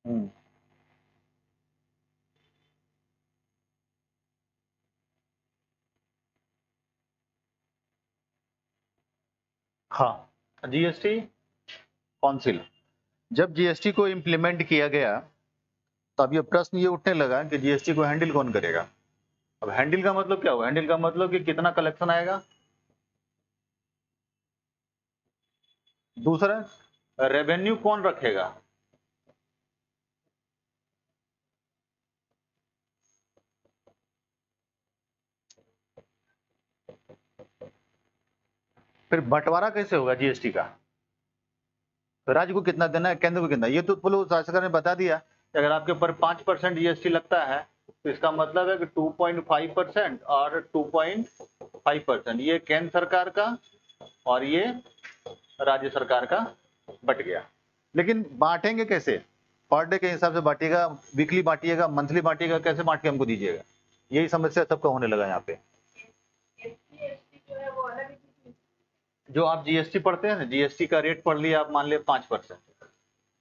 हम्म। हाँ, GST council, जब GST को इम्प्लीमेंट किया गया तो अब ये प्रश्न ये उठने लगा कि जीएसटी को हैंडल कौन करेगा। अब हैंडल का मतलब क्या हुआ? हैंडल का मतलब कि कितना कलेक्शन आएगा, दूसरा रेवेन्यू कौन रखेगा। फिर बंटवारा कैसे होगा जीएसटी का, तो राज्य को कितना देना है, केंद्र को कितना। ये तो पुलिस राज्य सरकार ने बता दिया कि अगर आपके ऊपर 5% जीएसटी लगता है तो इसका मतलब है कि 2.5% और 2.5% ये केंद्र सरकार का और ये राज्य सरकार का बट गया। लेकिन बांटेंगे कैसे? पर डे के हिसाब से बांटिएगा, वीकली बांटिएगा, मंथली बांटिएगा, कैसे बांट के हमको दीजिएगा? यही समस्या सबका होने लगा यहाँ पे। जो आप जीएसटी पढ़ते हैं ना, जीएसटी का रेट पढ़ लिया आप, मान लिया 5%।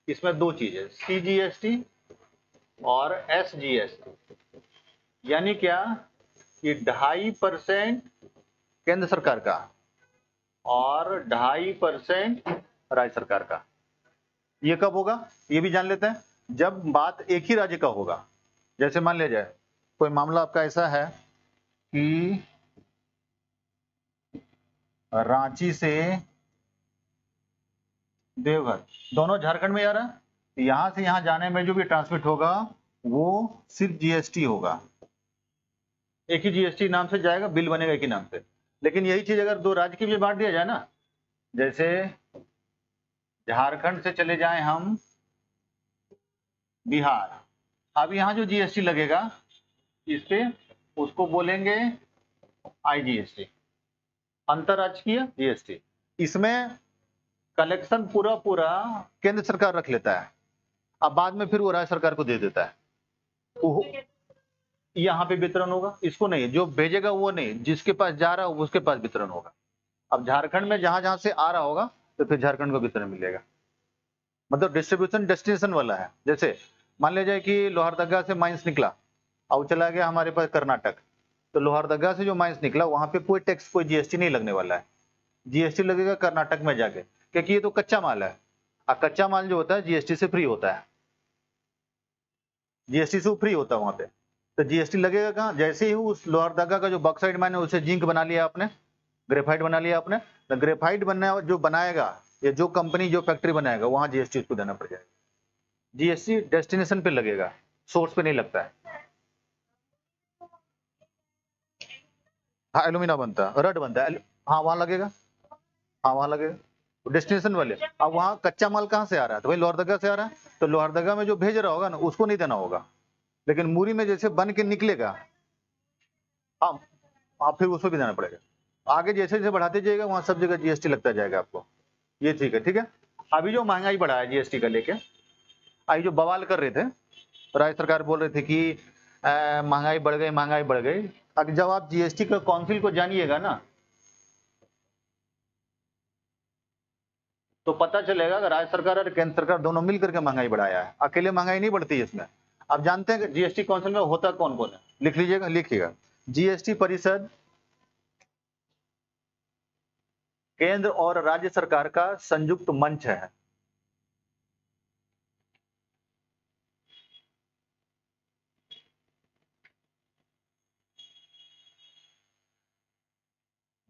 इसमें दो चीज है, सीजीएसटी और एसजीएसटी। यानी क्या कि 2.5% केंद्र सरकार का और 2.5% राज्य सरकार का। ये कब होगा ये भी जान लेते हैं, जब बात एक ही राज्य का होगा। जैसे मान लिया जाए कोई मामला आपका ऐसा है कि रांची से देवघर दोनों झारखंड में जा रहा है, यहां से यहां जाने में जो भी ट्रांसमिट होगा वो सिर्फ जीएसटी होगा, एक ही जीएसटी नाम से जाएगा, बिल बनेगा एक ही नाम से। लेकिन यही चीज अगर दो राज्य की भी बांट दिया जाए ना, जैसे झारखंड से चले जाएं हम बिहार, अब यहाँ जो जीएसटी लगेगा इस पे उसको बोलेंगे आईजीएसटी, अंतरराज्यीय जीएसटी। इसमें कलेक्शन पूरा पूरा केंद्र सरकार रख लेता है, अब बाद में फिर वो राज्य सरकार को दे देता है। यहाँ पे वितरण होगा, इसको नहीं, जो भेजेगा वो नहीं, जिसके पास जा रहा है उसके पास वितरण होगा। अब झारखंड में जहां जहां से आ रहा होगा तो फिर झारखंड को वितरण मिलेगा, मतलब डिस्ट्रीब्यूशन डेस्टिनेशन वाला है। जैसे मान लीजिए कि लोहरदगा से माइंस निकला और चला गया हमारे पास कर्नाटक, तो लोहरदगा से जो माइंस निकला वहां पे कोई टैक्स कोई जीएसटी नहीं लगने वाला है, जीएसटी लगेगा कर्नाटक में जाके, क्योंकि ये तो कच्चा माल है और कच्चा माल जो होता है जीएसटी से फ्री होता है, जीएसटी से फ्री होता है वहां पे। तो जीएसटी लगेगा कहाँ? जैसे ही उस लोहरदगा का जो बॉक्साइट माइन है उसे जिंक बना लिया आपने, ग्रेफाइट बना लिया आपने, तो ग्रेफाइट बनना जो बनाएगा या जो कंपनी जो फैक्ट्री बनाएगा वहां जीएसटी उसको देना पड़ जाएगा। जीएसटी डेस्टिनेशन पे लगेगा, सोर्स पे नहीं लगता है। हाँ एलुमिना बनता है, रड बनता है, हाँ वहां लगेगा, हाँ वहां लगेगा डेस्टिनेशन वाले। अब वहां कच्चा माल कहाँ से आ रहा है? तो भाई लोहरदगा से आ रहा है, तो लोहरदगा में जो भेज रहा होगा ना उसको नहीं देना होगा, लेकिन मूरी में जैसे बन के निकलेगा, हाँ हाँ फिर उसको भी देना पड़ेगा। आगे जैसे जैसे बढ़ाते जाइएगा वहां सब जगह जीएसटी लगता जाएगा आपको। ये ठीक है, ठीक है। अभी जो महंगाई बढ़ा है जीएसटी का लेके, अभी जो बवाल कर रहे थे, राज्य सरकार बोल रहे थे कि महंगाई बढ़ गई, महंगाई बढ़ गई। अब जब आप जीएसटी का काउंसिल को जानिएगा ना तो पता चलेगा कि राज्य सरकार और केंद्र सरकार दोनों मिलकर के महंगाई बढ़ाया है, अकेले महंगाई नहीं बढ़ती है इसमें। आप जानते हैं कि जीएसटी काउंसिल में होता कौन कौन है? लिख लीजिएगा, लिखिएगा, जीएसटी परिषद केंद्र और राज्य सरकार का संयुक्त मंच है।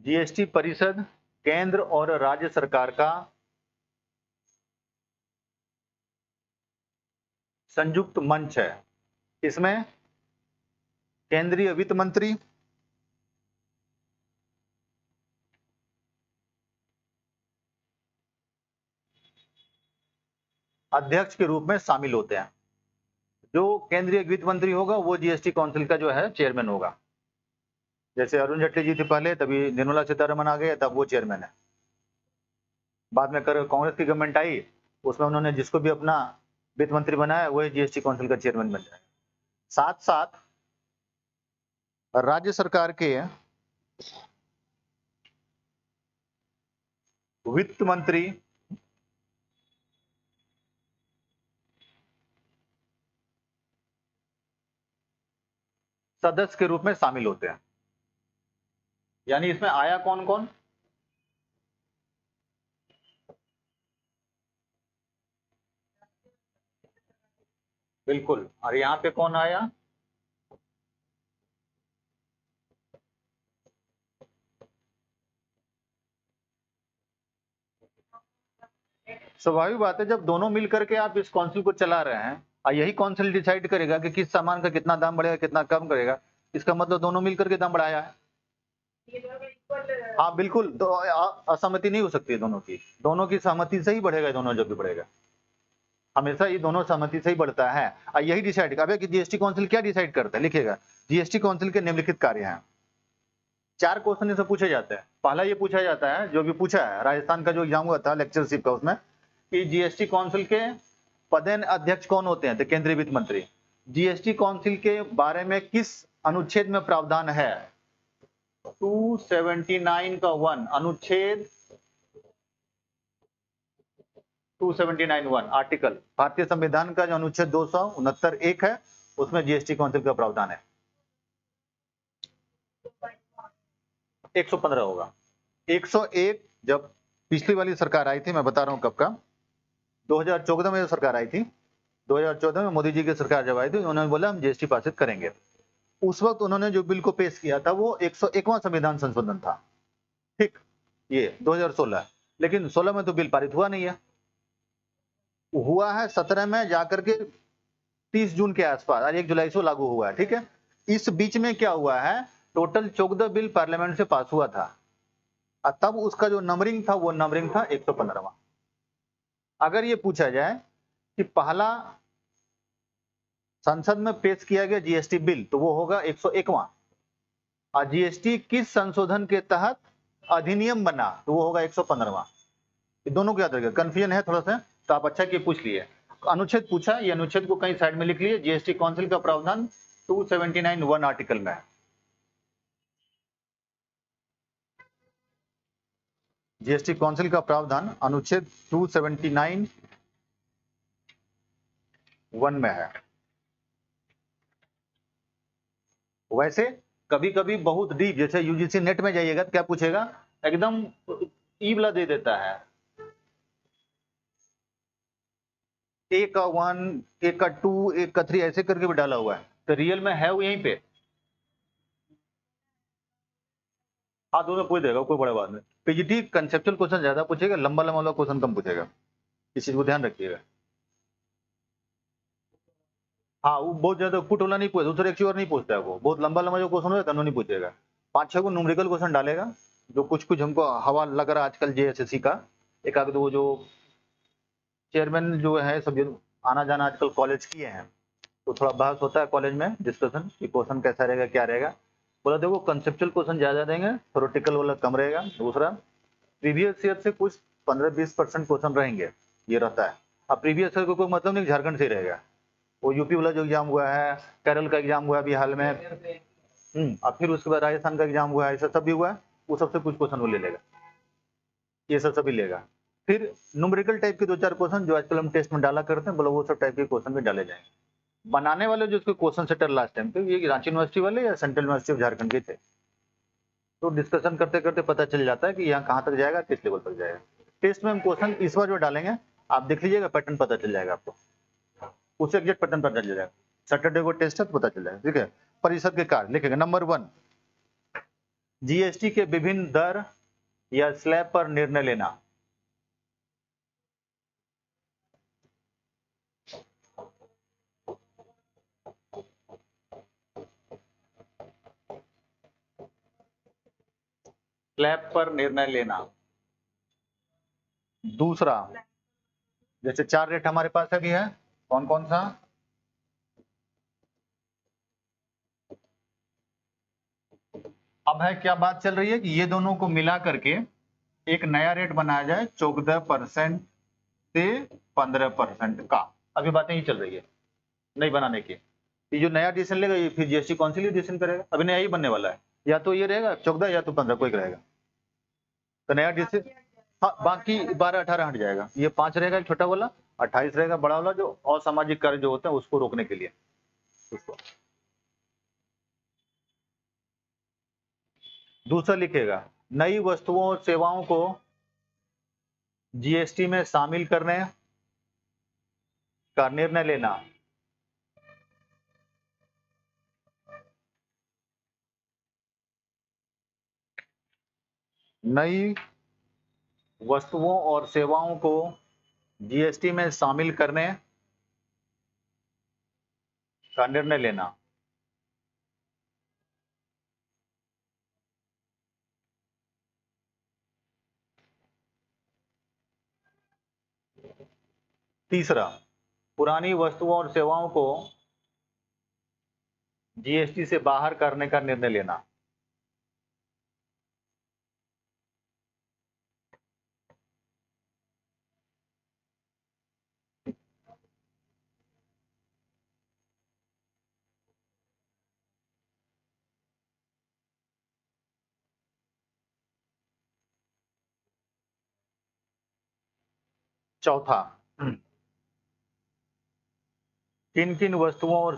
जीएसटी परिषद केंद्र और राज्य सरकार का संयुक्त मंच है। इसमें केंद्रीय वित्त मंत्री, अध्यक्ष के रूप में शामिल होते हैं। जो केंद्रीय वित्त मंत्री होगा वो जीएसटी काउंसिल का जो है चेयरमैन होगा। जैसे अरुण जेटली जी थे पहले, तभी निर्मला सीतारमण आ गए, तब वो चेयरमैन है। बाद में कर कांग्रेस की गवर्नमेंट आई, उसमें उन्होंने जिसको भी अपना वित्त मंत्री बनाया वही जीएसटी काउंसिल का चेयरमैन बन जाए। साथ साथ राज्य सरकार के वित्त मंत्री सदस्य के रूप में शामिल होते हैं। यानी इसमें आया कौन कौन? बिल्कुल। और यहाँ पे कौन आया? स्वाभाविक बात है, जब दोनों मिल करके आप इस काउंसिल को चला रहे हैं और यही काउंसिल डिसाइड करेगा कि किस सामान का कितना दाम बढ़ेगा, कितना कम करेगा, इसका मतलब दोनों मिल करके दाम बढ़ाया है। हाँ बिल्कुल, तो असहमति नहीं हो सकती है दोनों की सहमति से ही बढ़ेगा, दोनों जब भी बढ़ेगा हमेशा ये दोनों सहमति से ही बढ़ता है। और यही डिसाइड अब कि जीएसटी काउंसिल क्या डिसाइड करता है, लिखिएगा जीएसटी काउंसिल के निम्नलिखित कार्य हैं। 4 क्वेश्चन इससे पूछे जाते हैं। पहला ये पूछा जाता है, जो भी पूछा है राजस्थान का जो एग्जाम हुआ था लेक्चरशिप का, उसमें कि जीएसटी काउंसिल के पदेन अध्यक्ष कौन होते हैं, तो केंद्रीय वित्त मंत्री। जीएसटी काउंसिल के बारे में किस अनुच्छेद में प्रावधान है? 279 का 1 अनुच्छेद 279(1) आर्टिकल, भारतीय संविधान का जो अनुच्छेद 269(1) है, उसमें जीएसटी काउंसिल का प्रावधान है। 115 होगा। 101 जब पिछली वाली सरकार आई थी, मैं बता रहा हूं कब का, 2014 में जो सरकार आई थी, 2014 में मोदी जी की सरकार जब आई थी, उन्होंने बोला हम जीएसटी पारित करेंगे। उस वक्त उन्होंने जो बिल को पेश किया था वो 101वां संविधान संशोधन था, ठीक, ये 2016। लेकिन 16 में तो बिल पारित हुआ नहीं है, हुआ है 17 में जाकर के 30 जून के आसपास, और 1 जुलाई से लागू हुआ है, ठीक है। इस बीच में क्या हुआ है, टोटल 14 बिल पार्लियामेंट से पास हुआ था, और तब उसका जो नंबरिंग था वो नंबरिंग था 115वां। अगर ये पूछा जाए कि पहला संसद में पेश किया गया जीएसटी बिल, तो वो होगा 101वां, और जीएसटी किस संशोधन के तहत अधिनियम बना, तो वो होगा 115वां। दोनों को याद रखिएगा, कंफ्यूजन है थोड़ा सा, तो आप अच्छा कि पूछ लिए। अनुच्छेद पूछा, ये अनुच्छेद को कहीं साइड में लिख लिए। जीएसटी काउंसिल का प्रावधान 279(1) आर्टिकल में है। जीएसटी काउंसिल का प्रावधान अनुच्छेद 279(1) में है। वैसे कभी कभी बहुत डीप, जैसे यूजीसी नेट में जाइएगा तो क्या पूछेगा, एकदम ई वाला दे देता है, ए का 1, ए का 2, ए का 3 ऐसे करके भी डाला हुआ है, तो रियल में है वो यहीं पे। हाँ, दोनों पूछ देगा, कोई बड़ा बात नहीं। पीजीटी कंसेप्चुअल क्वेश्चन ज्यादा पूछेगा, लंबा लंबा वाला क्वेश्चन कम पूछेगा, इस चीज को ध्यान रखिएगा। हाँ, वो बहुत ज्यादा पुट वाला नहीं पूछता, दूसरे एक चीज और नहीं पूछता है, वो बहुत लंबा लंबा जो क्वेश्चन होगा नहीं पूछेगा। 5-6 को न्यूमेरिकल क्वेश्चन डालेगा, जो कुछ कुछ हमको हवा लग रहा है आजकल जेएसएससी का, एक आध वो जो चेयरमैन जो है सब जो आना जाना आजकल कॉलेज किए हैं, तो थोड़ा बहस होता है कॉलेज में, डिस्कशन कि क्वेश्चन कैसा रहेगा क्या रहेगा। बोला देखो कंसेप्चुअल क्वेश्चन ज्यादा देंगे, थ्योरेटिकल वाला कम रहेगा। दूसरा, प्रीवियस ईयर से कुछ 15-20% क्वेश्चन रहेंगे, ये रहता है। अब प्रीवियस ईयर को कोई मतलब नहीं झारखंड से ही रहेगा, वो यूपी वाला जो एग्जाम हुआ है, केरल का एग्जाम हुआ है अभी हाल में, अब फिर उसके बाद राजस्थान का एग्जाम हुआ है, ऐसा सब भी हुआ है, वो सबसे कुछ क्वेश्चन वो ले लेगा, ये सब सभी लेगा। फिर न्यूमेरिकल टाइप के 2-4 क्वेश्चन जो आजकल हम टेस्ट में डाला करते हैं, बोलो वो सब टाइप के क्वेश्चन भी डाले जाएंगे। बनाने वाले जो उसके क्वेश्चन सेटर लास्ट टाइम पे ये रांची यूनिवर्सिटी वाले या सेंट्रल यूनिवर्सिटी ऑफ झारखंड के थे, तो डिस्कशन करते करते पता चल जाता है कि यहाँ कहाँ तक जाएगा, किस लेवल तक जाएगा। टेस्ट में हम क्वेश्चन इस बार जो डालेंगे, आप देख लीजिएगा, पैटर्न पता चल जाएगा आपको, उससे एग्जैक्ट पैटर्न पता चल जाएगा। सैटरडे को टेस्ट है तो पता चल जाएगा, ठीक है। परिषद के कार्य लिखेगा। नंबर 1, जीएसटी के विभिन्न दर या स्लैब पर निर्णय लेना। स्लैब पर निर्णय लेना। दूसरा, जैसे 4 रेट हमारे पास अभी है, कौन कौन सा? अब है क्या बात चल रही है कि ये दोनों को मिला करके एक नया रेट बनाया जाए 14% से 15% का। अभी बातें ही चल रही है नहीं बनाने की। ये जो नया डिसीजन लेगा ये फिर जीएसटी काउंसिल ही डिसीजन करेगा, अभी नया ही बनने वाला है, या तो ये रहेगा 14 या तो 15, कोई रहेगा। तो नया डिसीजन, हाँ, बाकी 12-18 हट जाएगा, ये 5 रहेगा छोटा वाला, 28 रहेगा बड़ा वाला, जो असामाजिक कार्य जो होते हैं उसको रोकने के लिए उसको। दूसरा लिखेगा नई वस्तुओं और सेवाओं को जीएसटी में शामिल करने का निर्णय लेना। नई वस्तुओं और सेवाओं को जीएसटी में शामिल करने का निर्णय लेना। तीसरा, पुरानी वस्तुओं और सेवाओं को जीएसटी से बाहर करने का निर्णय लेना। चौथा, किन किन वस्तुओं और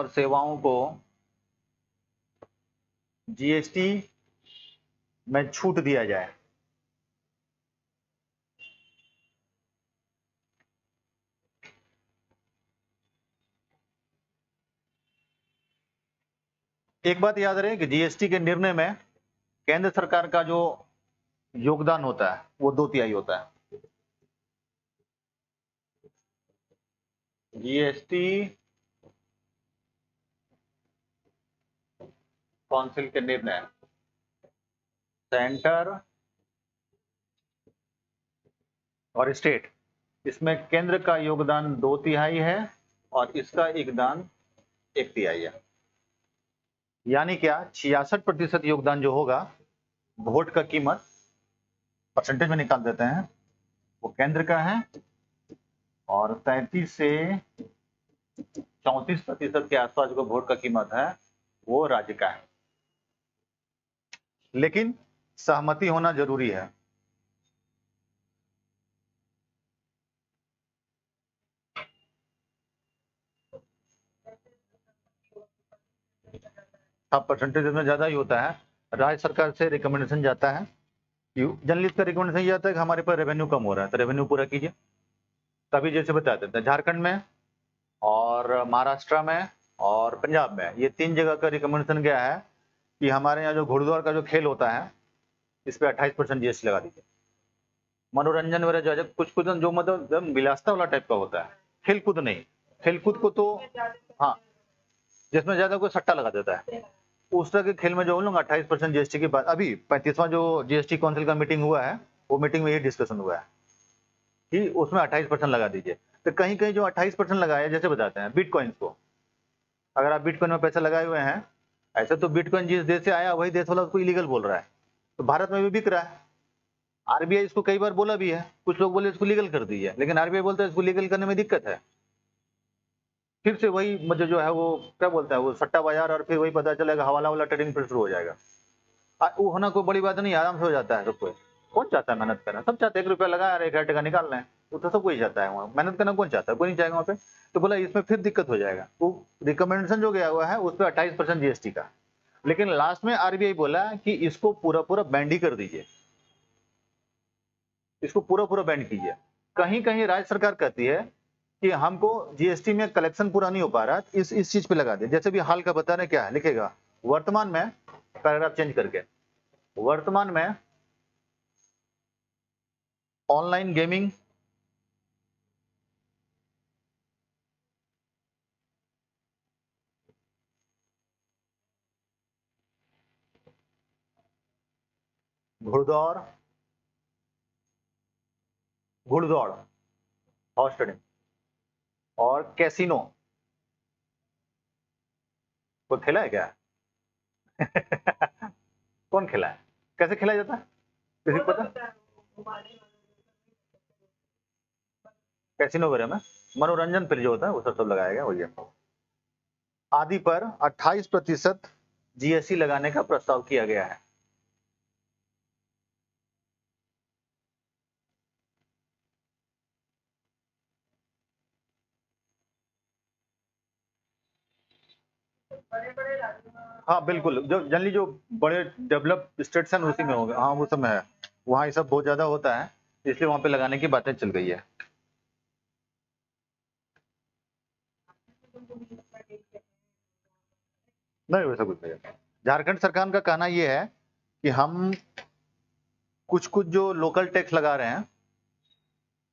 सेवाओं को जीएसटी में छूट दिया जाए। एक बात याद रहे कि जीएसटी के निर्णय में केंद्र सरकार का जो योगदान होता है वो 2/3 होता है। जीएसटी काउंसिल के निर्णय, सेंटर और स्टेट, इसमें केंद्र का योगदान 2/3 है और इसका योगदान 1/3 है। यानी क्या 66% योगदान जो होगा वोट का कीमत परसेंटेज में निकाल देते हैं वो केंद्र का है और 33 से 34% के आसपास जो वोट का कीमत है वो राज्य का है। लेकिन सहमति होना जरूरी है। अब परसेंटेज में ज्यादा ही होता है। राज्य सरकार से रिकमेंडेशन जाता है, जनरली इसका रिकमेंडेशन ये आता है कि हमारे पास रेवेन्यू कम हो रहा है तो रेवेन्यू पूरा कीजिए। तभी जैसे बता देते हैं झारखंड में और महाराष्ट्र में और पंजाब में ये 3 जगह का रिकमेंडेशन गया है कि हमारे यहाँ जो घुड़दौड़ का जो खेल होता है इस पे 28% जीएसटी लगा दीजिए। मनोरंजन वगैरह जो कुछ जो मतलब विलासता वाला टाइप का होता है, खेल कूद नहीं। खेल कूद को तो हाँ, जिसमें ज्यादा कोई सट्टा लगा देता है उस तरह के खेल में जो हम लोग 28% जीएसटी की बात, अभी 35वां जो जीएसटी काउंसिल का मीटिंग हुआ है वो मीटिंग में ये डिस्कशन हुआ है कि उसमें 28% लगा दीजिए। तो कहीं कहीं जो 28% लगाया, जैसे बताते हैं बिटकॉइन को, अगर आप बिटकॉइन में पैसा लगाए हुए हैं, ऐसे तो बिटकॉइन जिस देश से आया वही देश वाला उसको इलीगल बोल रहा है, तो भारत में भी बिक रहा है। आरबीआई इसको कई बार बोला भी है, कुछ लोग बोले इसको लीगल कर दीजिए, लेकिन आरबीआई बोलता है इसको लीगल करने में दिक्कत है। फिर से वही मतलब जो है वो क्या बोलता है वो सट्टा बाजार, और फिर वही पता चलेगा हवाला वाला ट्रेडिंग फिर शुरू हो जाएगा। वो होना कोई बड़ी बात नहीं, आराम से हो जाता है सबको। कौन चाहता है मेहनत करना, सब चाहते हैं 1 रुपया लगाया और 1,000 टका निकाल रहे हैं, वो तो सब कोई चाहता है। वहाँ मेहनत करना कौन चाहता है, कोई नहीं चाहेगा वहाँ पे। तो बोला इसमें फिर दिक्कत हो जाएगा, वो रिकमेंडेशन जो गया हुआ है उस पर 28% जीएसटी का, लेकिन लास्ट में आरबीआई बोला कि इसको पूरा पूरा बैंड ही कर दीजिए, इसको पूरा पूरा बैंड कीजिए। कहीं कहीं राज्य सरकार कहती है कि हमको जीएसटी में कलेक्शन पूरा नहीं हो पा रहा, इस चीज पे लगा दे। जैसे भी हाल का बता रहे, क्या है लिखेगा वर्तमान में, पैराग्राफ चेंज करके, वर्तमान में ऑनलाइन गेमिंग घुड़दौड़ घुड़दौड़ हॉर्स ट्रेडिंग और कैसीनो को खेला है क्या? कौन खेला है, कैसे खेला जाता है, किसी को पता? कैसीनो वगैरह में मनोरंजन पर जो होता है वो सब लगाया गया, वही है। आदि पर 28% जीएसटी लगाने का प्रस्ताव किया गया है। हाँ बिल्कुल, जो जनरली जो बड़े डेवलप स्टेट्स हैं उसी में होगा। हाँ वो सब में है, वहाँ ये सब बहुत ज्यादा होता है, इसलिए वहाँ पे लगाने की बातें चल गई है। नहीं वैसा कुछ नहीं है। झारखंड सरकार का कहना ये है कि हम कुछ कुछ जो लोकल टैक्स लगा रहे हैं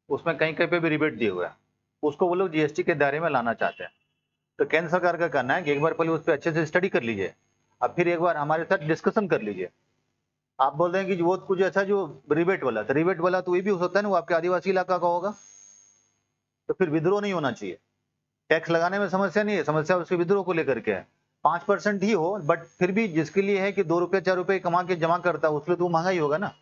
उसमें कहीं कहीं पे भी रिबेट दिए हुए हैं, उसको वो लोग जीएसटी के दायरे में लाना चाहते हैं। तो केंद्र सरकार का कहना है कि एक बार पहले उस पर अच्छे से स्टडी कर लीजिए, अब फिर एक बार हमारे साथ डिस्कशन कर लीजिए। आप बोल रहे हैं कि वो कुछ ऐसा जो रिबेट वाला, तो रिबेट वाला तो ये भी हो सकता है ना, वो आपके आदिवासी इलाका का होगा, तो फिर विद्रोह नहीं होना चाहिए। टैक्स लगाने में समस्या नहीं है, समस्या उसके विद्रोह को लेकर के है। 5% ही हो, बट फिर भी जिसके लिए है कि 2 रुपये 4 रुपये कमा के जमा करता है उसके लिए तो वो महंगा ही होगा ना।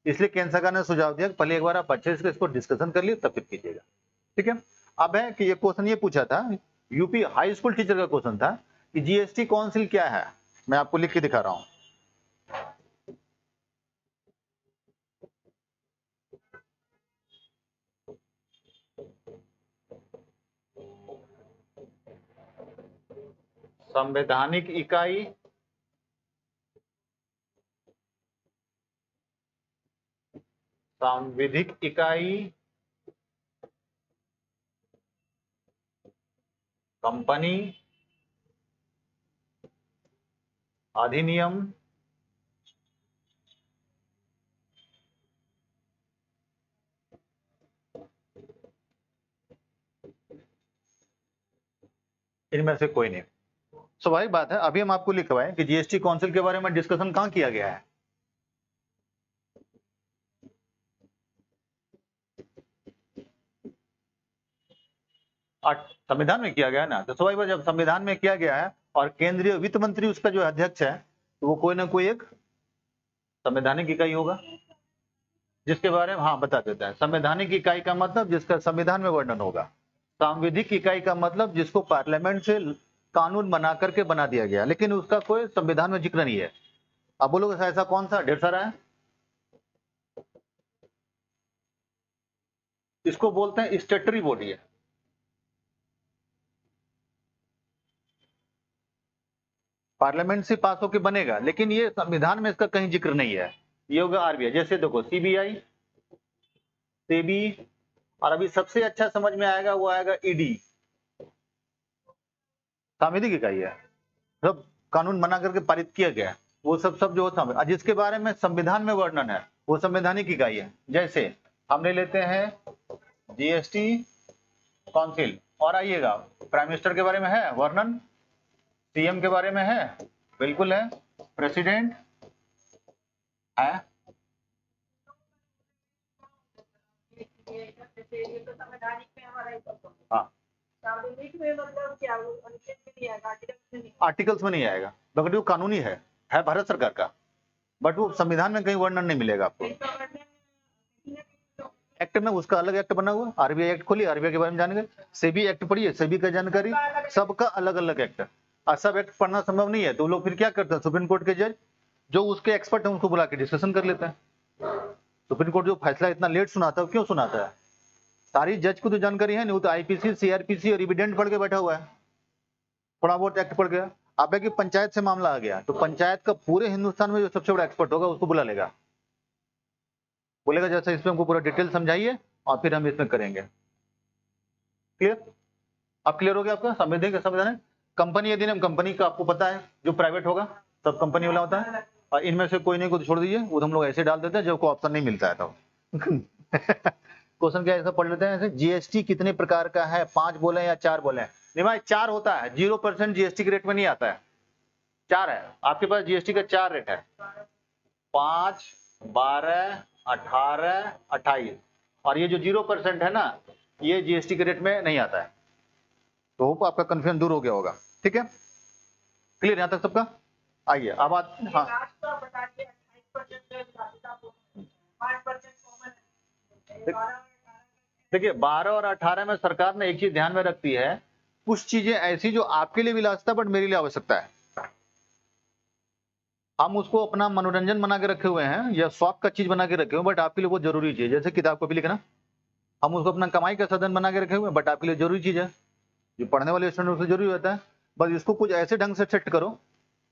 इसलिए केंद्र सरकार ने सुझाव दिया कि पहले एक बार आप अच्छे से इसको डिस्कशन कर लिए तब फिर कीजिएगा। ठीक है। अब है कि ये क्वेश्चन ये पूछा था, यूपी हाई स्कूल टीचर का क्वेश्चन था कि जीएसटी काउंसिल क्या है। मैं आपको लिख के दिखा रहा हूं। संवैधानिक इकाई सांविधिक इकाई कंपनी अधिनियम इनमें से कोई नहीं। स्वाभाविक बात है, अभी हम आपको लिखवाएं कि जीएसटी काउंसिल के बारे में डिस्कशन कहां किया गया है। संविधान में किया गया है ना, तो स्वाभाविक बात, जब संविधान में किया गया है और केंद्रीय वित्त मंत्री उसका जो अध्यक्ष है, तो वो कोई ना कोई एक संवैधानिक इकाई होगा जिसके बारे में, हाँ बता देता है। संवैधानिक इकाई का मतलब जिसका संविधान में वर्णन होगा। सांविधिक इकाई का मतलब जिसको पार्लियामेंट से कानून बना करके बना दिया गया, लेकिन उसका कोई संविधान में जिक्र नहीं है। अब बोलोगे ऐसा कौन सा, ढेर सारा है। इसको बोलते हैं स्टेटरी बॉडी है। पार्लियामेंट से पास होकर बनेगा, लेकिन ये संविधान में इसका कहीं जिक्र नहीं है। ये होगा आरबीआई। जैसे देखो सीबीआई, सेबी, और अभी सबसे अच्छा समझ में आएगा वो आएगा ईडी। सांविधिक इकाई है, सब कानून बना करके पारित किया गया है, वो सब जो होता है जिसके बारे में संविधान में वर्णन है वो संवैधानिक इकाई है। जैसे हम ले लेते हैं जीएसटी काउंसिल, और आइएगा प्राइम मिनिस्टर के बारे में है वर्णन, सीएम के बारे में है, बिल्कुल है, प्रेसिडेंट है। हाँ आर्टिकल्स में नहीं आएगा, बट वो कानूनी है भारत सरकार का, बट वो संविधान में कहीं वर्णन नहीं मिलेगा आपको। एक्ट में उसका अलग एक्ट बना हुआ, आरबीआई एक्ट खोलिए, आरबीआई के बारे में जानेंगे। सेबी एक्ट पढ़िए, सेबी का जानकारी, सबका अलग अलग एक्ट। और सब एक्ट पढ़ना संभव नहीं है, तो लोग फिर क्या करते हैं, सुप्रीम कोर्ट के जज जो उसके एक्सपर्ट है उनको बुला के डिस्कशन कर लेते हैं। सुप्रीम कोर्ट जो फैसला इतना लेट सुनाता है, क्यों सुनाता है? सारी जज को तो जानकारी है नहीं, वो तो आईपीसी, सीआरपीसी और इविडेंट पढ़ के बैठा हुआ है, थोड़ा बहुत एक्ट पढ़ गया। अब है कि पंचायत से मामला आ गया, तो पंचायत का पूरे हिंदुस्तान में जो सबसे बड़ा एक्सपर्ट होगा उसको बुला लेगा, बोलेगा जैसे इसमें हमको पूरा डिटेल समझाइए और फिर हम इसमें करेंगे। क्लियर? अब क्लियर हो गया आपका संवैधानिक संविधान है। कंपनी अधिनियम, कंपनी का आपको पता है जो प्राइवेट होगा सब कंपनी वाला होता है, और इनमें से कोई नहीं को छोड़ दीजिए, वो हम लोग ऐसे डाल देते हैं जब कोई ऑप्शन नहीं मिलता है तो। क्वेश्चन क्या ऐसा पढ़ लेते हैं, जीएसटी कितने प्रकार का है, 5 बोले या 4 बोले? नहीं भाई 4 होता है, 0% जीएसटी के रेट में नहीं आता है, 4 है आपके पास। जीएसटी का 4 रेट है, 5, 12, 18, 28, और ये जो 0% है ना, ये जीएसटी के रेट में नहीं आता है। तो होप आपका कंफ्यूजन दूर हो गया होगा। ठीक है, क्लियर यहां तक सबका? आइए अब बात, हाँ देखिए 12 और 18 में सरकार ने एक चीज ध्यान में रखती है, कुछ चीजें ऐसी जो आपके लिए विलासिता बट मेरे लिए आवश्यकता है, हम उसको अपना मनोरंजन बना के रखे हुए हैं या शौक का चीज बना के रखे हुए, बट आपके लिए बहुत जरूरी चीज, जैसे किताब कॉपी लिखना, हम उसको अपना कमाई का साधन बना के रखे हुए हैं, बट आपके लिए जरूरी चीज है, जो पढ़ने वाले स्टूडेंट उससे जरूरी होता है। बस इसको कुछ ऐसे ढंग से सेट करो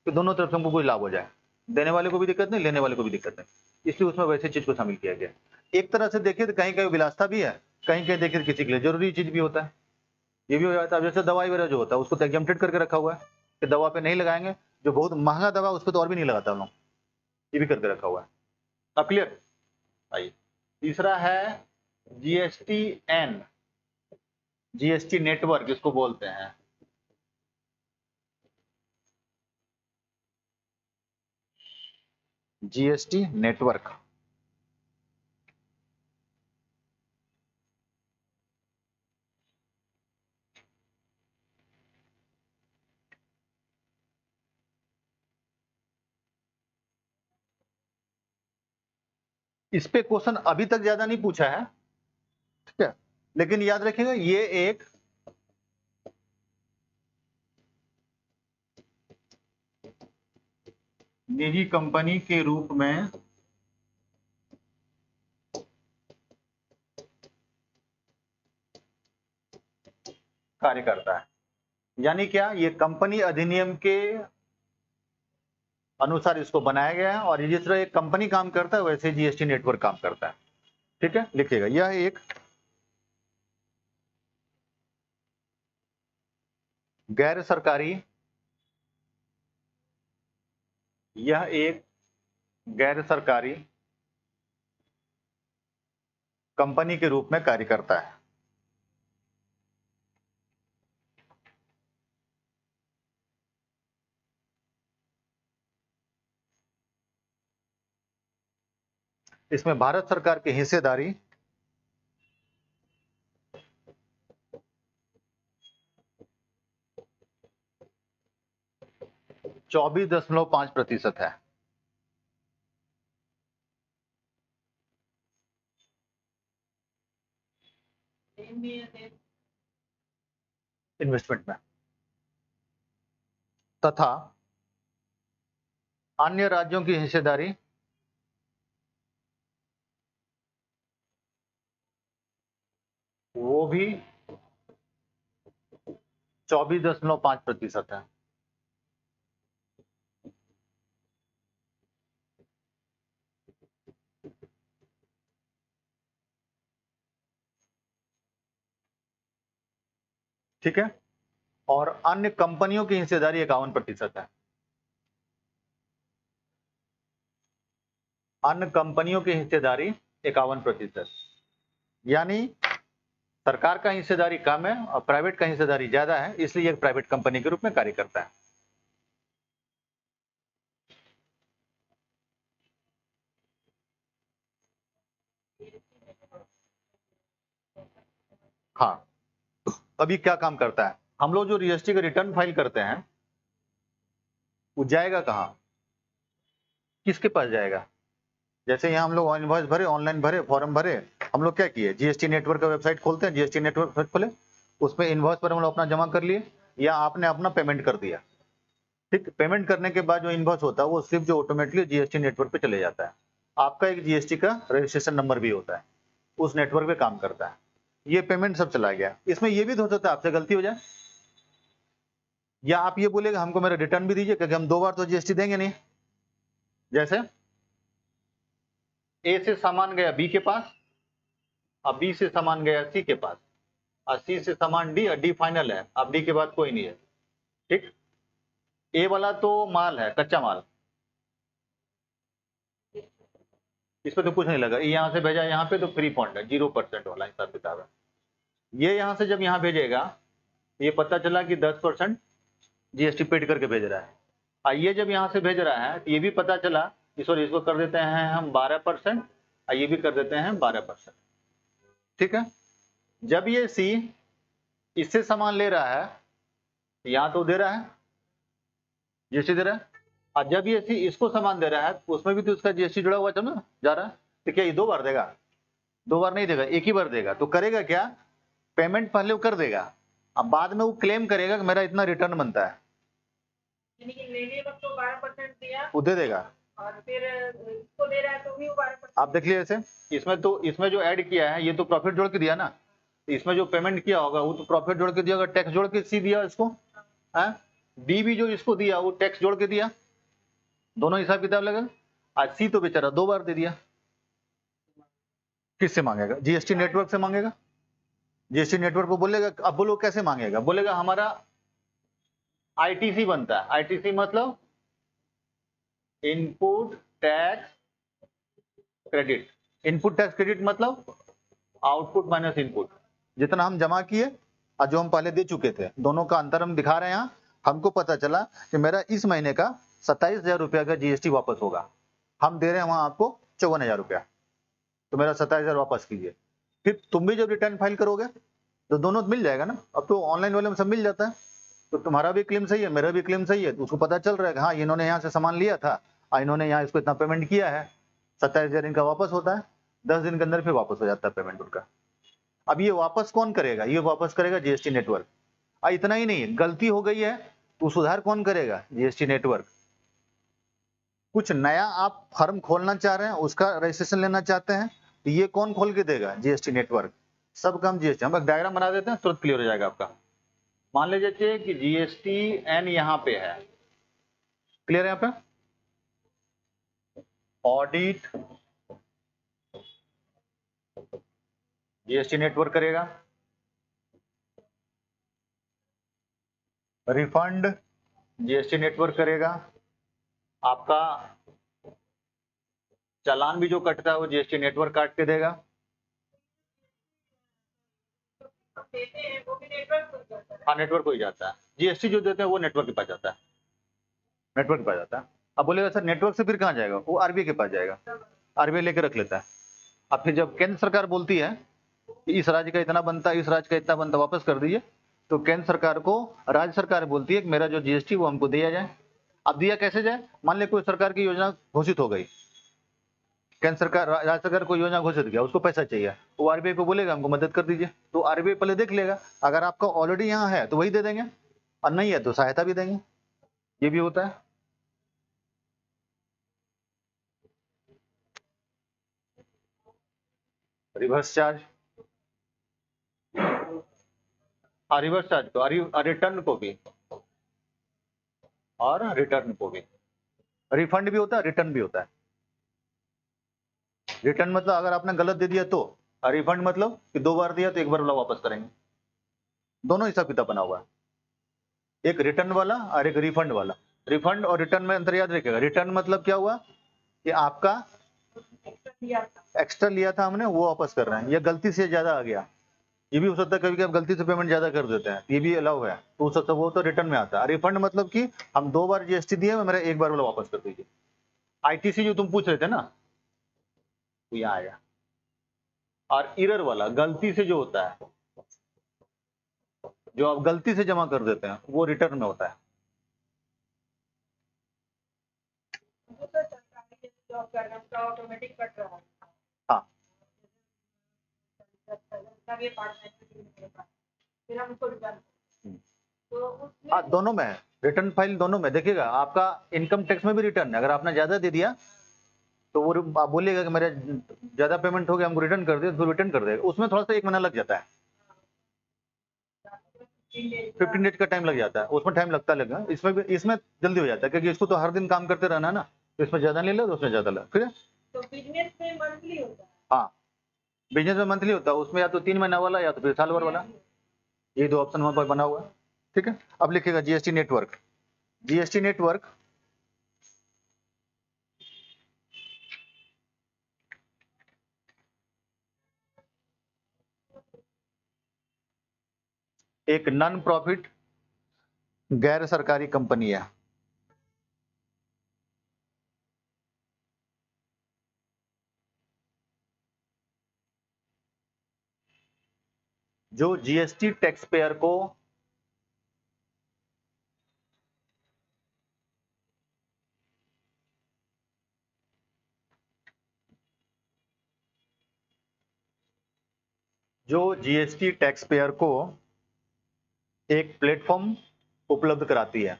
कि दोनों तरफ से हमको कोई लाभ हो जाए, देने वाले को भी दिक्कत नहीं, लेने वाले को भी दिक्कत नहीं, इसलिए उसमें वैसे चीज को शामिल किया गया। एक तरह से देखिए तो कहीं कहीं विलासता भी है, कहीं कहीं देखिए किसी के लिए जरूरी चीज भी होता है, ये भी हो जाता है। जैसे दवाई वगैरह जो होता है उसको तो एग्जेम्प्टेड करके रखा हुआ है कि दवा पे नहीं लगाएंगे, जो बहुत महंगा दवा उस पर तो और भी नहीं लगाता हम लोग, ये भी करके रखा हुआ है। अब क्लियर? आइए तीसरा है GSTN, GST नेटवर्क इसको बोलते हैं। GST नेटवर्क इस पे क्वेश्चन अभी तक ज्यादा नहीं पूछा है, ठीक है, लेकिन याद रखिएगा ये एक निजी कंपनी के रूप में कार्य करता है। यानी क्या, ये कंपनी अधिनियम के अनुसार इसको बनाया गया है, और ये जिस तरह एक कंपनी काम करता है वैसे GST नेटवर्क काम करता है। ठीक है, लिखिएगा यह एक गैर सरकारी, यह एक गैर सरकारी कंपनी के रूप में कार्य करता है। इसमें भारत सरकार की हिस्सेदारी 24.5% है। इन्वेस्टमेंट में, तथा अन्य राज्यों की हिस्सेदारी वो भी 24.5% है। ठीक है, और अन्य कंपनियों की हिस्सेदारी 51% है। अन्य कंपनियों की हिस्सेदारी 51%, यानी सरकार का हिस्सेदारी कम है और प्राइवेट का हिस्सेदारी ज्यादा है, इसलिए एक प्राइवेट कंपनी के रूप में कार्य करता है। हाँ, अभी क्या काम करता है, हम लोग जो GST का रिटर्न फाइल करते हैं वो जाएगा कहाँ, किसके पास जाएगा? जैसे यहाँ हम लोग इनवॉइस भरे, ऑनलाइन भरे, फॉर्म भरे, हम लोग क्या किए, GST नेटवर्क का वेबसाइट खोलते हैं, GST नेटवर्क खोले, उसमें इनवॉइस पर हम लोग अपना जमा कर लिए, या आपने अपना पेमेंट कर दिया। ठीक, पेमेंट करने के बाद जो इनवॉइस होता है वो सिर्फ जो ऑटोमेटिकली GST नेटवर्क पे चले जाता है। आपका एक GST का रजिस्ट्रेशन नंबर भी होता है, उस नेटवर्क पे काम करता है। ये पेमेंट सब चला गया। इसमें ये भी तो हो सकता है आपसे गलती हो जाए, या आप ये बोलेगा हमको मेरा रिटर्न भी दीजिए, क्योंकि हम 2 बार तो GST देंगे नहीं। जैसे A से सामान गया B के पास, अब B से सामान गया C के पास, और C से सामान D, और D फाइनल है, अब D के बाद कोई नहीं है। ठीक, A वाला तो माल है, कच्चा माल, इस पे तो कुछ नहीं लगा, यहाँ से भेजा यहाँ पे तो फ्री फंड है, 0% वाला हिसाब किताब है। ये यहाँ से जब यहाँ भेजेगा, ये पता चला कि 10% GST पेड करके भेज रहा है, और ये जब यहाँ से भेज रहा है तो ये भी पता चला कि सॉरी इसको कर देते हैं हम 12%, और ये भी कर देते हैं 12%। ठीक है, जब ये C इससे सामान ले रहा है, यहाँ तो दे रहा है, GST दे रहा है, और जब ये C इसको सामान दे रहा है उसमें भी तो उसका GST जुड़ा हुआ था ना, जा रहा है, तो क्या ये 2 बार देगा? 2 बार नहीं देगा, एक ही बार देगा। तो करेगा क्या, पेमेंट पहले वो कर देगा, अब बाद में वो क्लेम करेगा कि मेरा इतना रिटर्न बनता है, लेने वक्त तो 12% दिया, वो दे देगा, और फिर इसको दे रहा है तो भी 12%। आप देख लीजिए ऐसे, इसमें जो ऐड किया है ये तो प्रॉफिट जोड़ के दिया ना, इसमें जो पेमेंट किया होगा वो तो प्रॉफिट जोड़ के दिया होगा, टैक्स जोड़ के सी दिया इसको है, डी भी जो इसको दिया वो टैक्स जोड़ के दिया, दोनों हिसाब किताब लगा। आज सी तो बेचारा 2 बार दे दिया, किससे मांगेगा? जीएसटी नेटवर्क से मांगेगा। जीएसटी नेटवर्क को बोलेगा, अब बोलो कैसे मांगेगा, बोलेगा हमारा आईटीसी बनता है। आईटीसी मतलब input tax credit. Input tax credit मतलब आउटपुट माइनस इनपुट, जितना हम जमा किए और जो हम पहले दे चुके थे, दोनों का अंतर हम दिखा रहे हैं। यहाँ हमको पता चला कि मेरा इस महीने का 27,000 रुपया का जीएसटी वापस होगा, हम दे रहे हैं वहां आपको 54,000 रुपया, तो मेरा 27,000 वापस कीजिए। फिर तुम भी जब रिटर्न फाइल करोगे तो दोनों मिल जाएगा ना, अब तो ऑनलाइन वाले में सब मिल जाता है, तो तुम्हारा भी क्लेम सही है, मेरा भी क्लेम सही है, तो उसको पता चल रहा है कि हाँ इन्होंने यहाँ से सामान लिया था और इन्होंने यहाँ इसको इतना पेमेंट किया है, 27,000 इनका वापस होता है, 10 दिन के अंदर फिर वापस हो जाता है पेमेंट उनका। अब ये वापस कौन करेगा? ये वापस करेगा जीएसटी नेटवर्क। इतना ही नहीं, गलती हो गई है तो सुधार कौन करेगा? GST network. कुछ नया आप फर्म खोलना चाह रहे हैं, उसका रजिस्ट्रेशन लेना चाहते हैं, तो ये कौन खोल के देगा? GST network. सब काम जीएसटी। हम एक डायग्राम बना देते हैं, तुरंत क्लियर हो जाएगा आपका। मान लीजिए कि जीएसटी एन यहाँ पे है, क्लियर है? यहाँ पे ऑडिट जीएसटी नेटवर्क करेगा, रिफंड जीएसटी नेटवर्क करेगा, आपका चालान भी जो कटता है वो जीएसटी नेटवर्क काट के देगा। देते हैं वो भी नेटवर्क हो जाता है। हाँ, नेटवर्क हो ही जाता है। जीएसटी जो देते हैं वो नेटवर्क के पास जाता है, नेटवर्क के पास जाता है। अब बोलेगा सर नेटवर्क से फिर कहाँ जाएगा? वो आरबीआई के पास जाएगा, आरबीआई लेके रख लेता है। अब फिर जब केंद्र सरकार बोलती है कि इस राज्य का इतना बनता है, इस राज्य का इतना बनता, वापस कर दीजिए, तो केंद्र सरकार को राज्य सरकार बोलती है कि मेरा जो जीएसटी वो हमको दिया जाए। अब दिया कैसे जाए? मान लिया कोई सरकार की योजना घोषित हो गई, केंद्र सरकार राज्य सरकार को योजना घोषित किया, उसको पैसा चाहिए, वो आरबीआई को बोलेगा हमको मदद कर दीजिए, तो आरबीआई पहले देख लेगा, अगर आपका ऑलरेडी यहाँ है तो वही दे देंगे, और नहीं है तो सहायता भी देंगे। ये भी होता है। रिवर्स चार्ज, रिवर्स चार्ज को, रिटर्न को भी, और रिटर्न को भी। रिफंड भी होता है, रिटर्न भी होता है। रिटर्न मतलब अगर आपने गलत दे दिया तो, और रिफंड मतलब कि 2 बार दिया तो 1 बार वाला वापस करेंगे। दोनों हिसाब किताब बना हुआ है, एक रिटर्न वाला और एक रिफंड वाला। रिफंड और रिटर्न में अंतर याद रखिएगा। रिटर्न मतलब क्या हुआ कि आपका एक्स्ट्रा लिया था हमने, वो वापस कर रहे हैं, या गलती से ज्यादा आ गया, ये भी हो सकता है कभी कभी आप गलती से पेमेंट ज्यादा कर देते हैं, ये भी अलाउ है, तो सकता वो तो रिटर्न में आता है। रिफंड मतलब कि हम 2 बार जीएसटी दिए, मेरा 1 बार वाला वापस कर दीजिए। आईटीसी जो तुम पूछ रहे थे ना, तो यहाँ आया। और इरर वाला गलती से जो होता है, जो आप गलती से जमा कर देते हैं, वो रिटर्न में होता है। वो तो सरकारी जॉब कर रहे हैं, उसका ऑटोमेटिक कट रहा है। हाँ, लगे पार्ट में फिर हम उसको रिटर्न, तो उसमें हाँ दोनों में है, रिटर्न फाइल दोनों में। देखिएगा आपका इनकम टैक्स में भी रिटर्न है, अगर आपने ज्यादा दे दिया तो वो आप बोलिएगा कि मेरा ज्यादा पेमेंट हो गया, हमको रिटर्न कर दिया, तो रिटर्न कर देगा। उसमें थोड़ा सा 1 महीना लग जाता है, 15 डेज का टाइम लग जाता है, उसमें टाइम लगता लगेगा। इसमें जल्दी हो जाता है, क्योंकि इसको तो हर दिन काम करते रहना है ना, तो इसमें ज्यादा नहीं लगा, उसमें ज्यादा लगा। ठीक है, तो बिजनेस में मंथली होता है। हाँ बिजनेस में मंथली होता है, उसमें या तो 3 महीना वाला या तो फिर साल भर वाला, ये 2 ऑप्शन वहां पर बना हुआ है। ठीक है, अब लिखिएगा जीएसटी नेटवर्क। जीएसटी नेटवर्क एक नॉन प्रॉफिट गैर सरकारी कंपनी है, जो जीएसटी टैक्स पेयर को जीएसटी टैक्स पेयर को एक प्लेटफॉर्म उपलब्ध कराती है।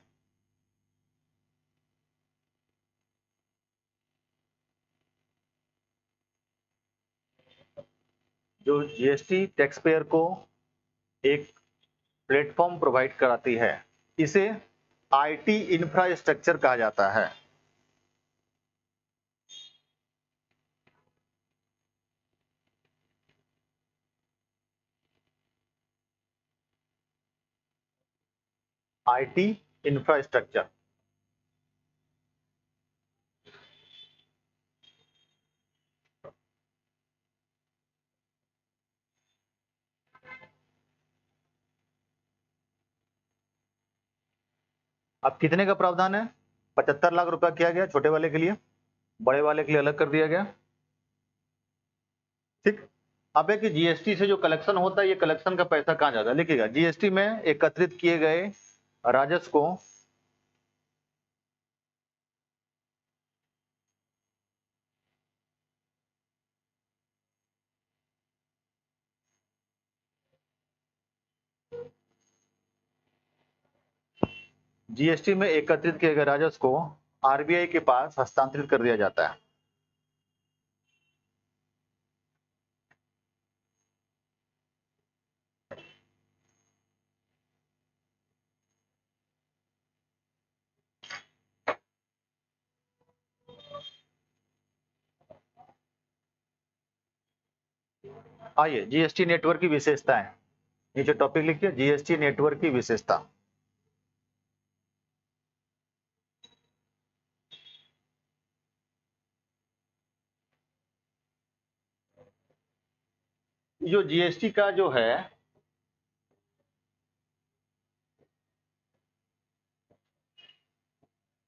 जो जीएसटी टैक्स पेयर को एक प्लेटफॉर्म प्रोवाइड कराती है, इसे आईटी इंफ्रास्ट्रक्चर कहा जाता है। IT infrastructure. अब कितने का प्रावधान है? 75 लाख रुपया किया गया छोटे वाले के लिए, बड़े वाले के लिए अलग कर दिया गया। ठीक। अब है कि जीएसटी से जो कलेक्शन होता है, ये कलेक्शन का पैसा कहाँ जाता है? लिखिएगा, जीएसटी में एकत्रित किए गए राजस्व को जीएसटी में एकत्रित किए गए राजस्व को आरबीआई के पास हस्तांतरित कर दिया जाता है। आइए, जीएसटी नेटवर्क की विशेषताएं, नीचे टॉपिक लिखिए, जीएसटी नेटवर्क की विशेषता। जो जीएसटी का जो है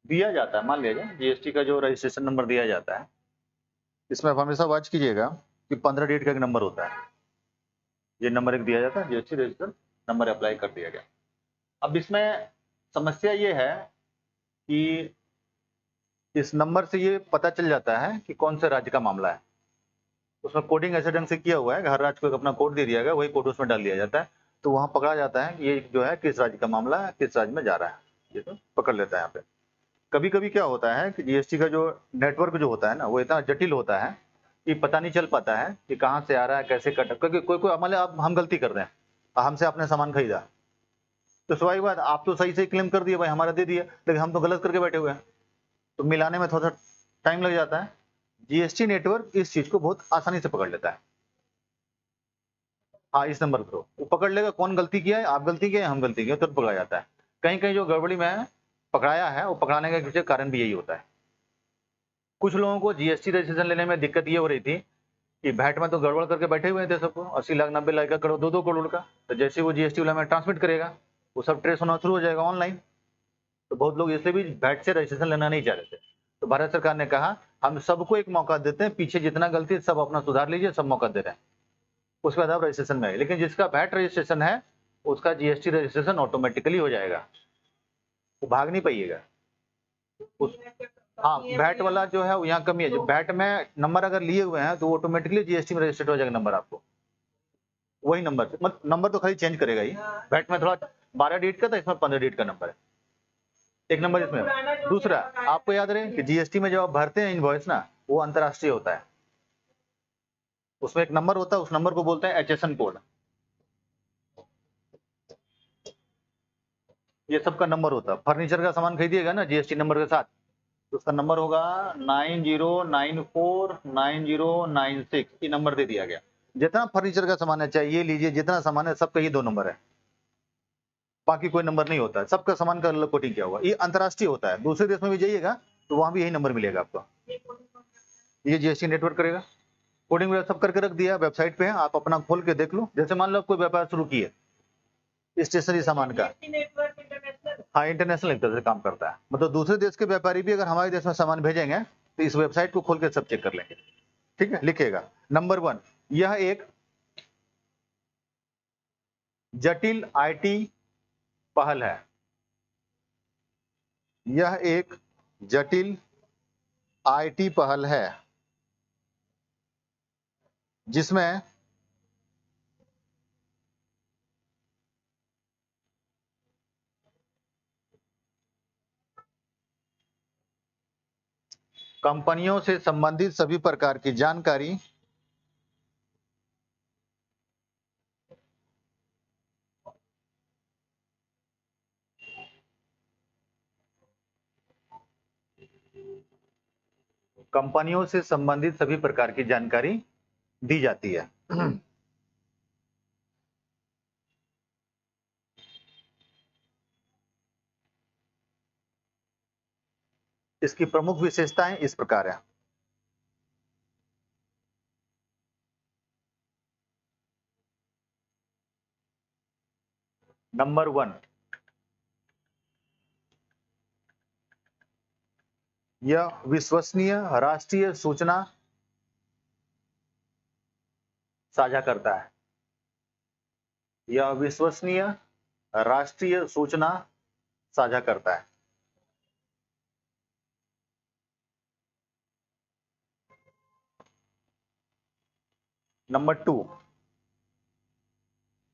दिया जाता है, मान लीजिए जीएसटी का जो रजिस्ट्रेशन नंबर दिया जाता है, इसमें आप हमेशा वॉच कीजिएगा कि 15 डिजिट का एक नंबर होता है। ये नंबर एक दिया जाता है, जीएसटी रजिस्टर नंबर अप्लाई कर दिया गया। अब इसमें समस्या ये है कि इस नंबर से ये पता चल जाता है कि कौन से राज्य का मामला है। उसमें कोडिंग ऐसे ढंग से किया हुआ है कि हर राज्य को एक अपना कोड दे दिया गया, वही कोड उसमें डाल दिया जाता है, तो वहां पकड़ा जाता है कि ये जो है किस राज्य का मामला है, किस राज्य में जा रहा है, ये तो पकड़ लेता है यहाँ पे। कभी कभी क्या होता है कि जीएसटी का जो नेटवर्क जो होता है ना, वो इतना जटिल होता है कि पता नहीं चल पाता है कि कहाँ से आ रहा है, कैसे कट, क्योंकि कोई कोई मान अब हम गलती कर रहे हैं, हमसे आपने सामान खरीदा, तो स्वाभाविक बात, आप तो सही से क्लेम कर दिए भाई हमारा दे दिया, लेकिन हम तो गलत करके बैठे हुए हैं, तो मिलाने में थोड़ा सा टाइम लग जाता है। जीएसटी नेटवर्क इस चीज को बहुत आसानी से पकड़ लेता है। हाँ, इस नंबर पर वो पकड़ लेगा कौन गलती किया है, आप गलती किया है, हम गलती किया, तुरंत पकड़ा जाता है। कहीं कहीं जो गड़बड़ी में पकड़ाया है, वो पकड़ाने का पीछे कारण भी यही होता है। कुछ लोगों को जीएसटी रजिस्ट्रेशन लेने में दिक्कत ये हो रही थी कि वैट में तो गड़बड़ करके बैठे हुए थे सबको, 80 लाख 90 लाख 1 करोड़ 2 करोड़ का, तो जैसे वो जीएसटी वाला में ट्रांसमिट करेगा, वो सब ट्रेस होना शुरू हो जाएगा ऑनलाइन। तो बहुत लोग इसलिए भी वैट से रजिस्ट्रेशन लेना नहीं चाह रहे थे। तो भारत सरकार ने कहा हम सबको एक मौका देते हैं, पीछे जितना गलती है सब अपना सुधार लीजिए, सब मौका दे रहे हैं, उसके बाद आप रजिस्ट्रेशन में आइए। लेकिन जिसका वैट रजिस्ट्रेशन है उसका जीएसटी रजिस्ट्रेशन ऑटोमेटिकली हो जाएगा, वो भाग नहीं पाइएगा उस। हाँ, वैट वाला जो है यहाँ कमी है, जो वैट में नंबर अगर लिए हुए हैं तो ऑटोमेटिकली जीएसटी में रजिस्टर्ड हो जाएगा नंबर आपको, वही नंबर से, मतलब नंबर तो खाली चेंज करेगा ही। वैट में थोड़ा 12 डिजिट का था, इसमें 15 डिजिट का नंबर है, एक नंबर इसमें। दूसरा, आपको याद रहे कि जीएसटी में जब आप भरते हैं इनवॉइस ना, वो अंतरराष्ट्रीय होता है, उसमें एक नंबर होता है, उस नंबर को बोलते हैं एचएसएन कोड। ये सबका नंबर होता है। फर्नीचर का सामान खरीदिएगा ना जीएसटी नंबर के साथ, तो उसका नंबर होगा 90949096, ये नंबर दे दिया गया। जितना फर्नीचर का सामान है, चाहे ये लीजिए, जितना सामान है सबका ये 2 नंबर है, बाकी कोई नंबर नहीं होता है, सबका सामान का अलग कोटिंग किया हुआ। ये अंतरराष्ट्रीय होता है, दूसरे देश में भी जाइएगा तो वहां भी यही नंबर मिलेगा आपको, ये जीएसटी नेटवर्क करेगा। कोडिंग वगैरह सब करके रख दिया, वेबसाइट पे है, आप अपना खोल के देख लो। जैसे मान लो कोई व्यापार शुरू किए स्टेशनरी सामान का, नेटवर्क इंटरनेशनल। हाँ इंटरनेशनल एक तरह से काम करता है, मतलब दूसरे देश के व्यापारी भी अगर हमारे देश में सामान भेजेंगे तो इस वेबसाइट को खोल के सब चेक कर लेंगे। ठीक है, लिखिएगा नंबर 1, यह एक जटिल आईटी पहल है, यह एक जटिल आईटी पहल है जिसमें कंपनियों से संबंधित सभी प्रकार की जानकारी कंपनियों से संबंधित सभी प्रकार की जानकारी दी जाती है। इसकी प्रमुख विशेषताएं इस प्रकार है। नंबर 1, यह विश्वसनीय राष्ट्रीय सूचना साझा करता है। यह विश्वसनीय राष्ट्रीय सूचना साझा करता है। नंबर 2,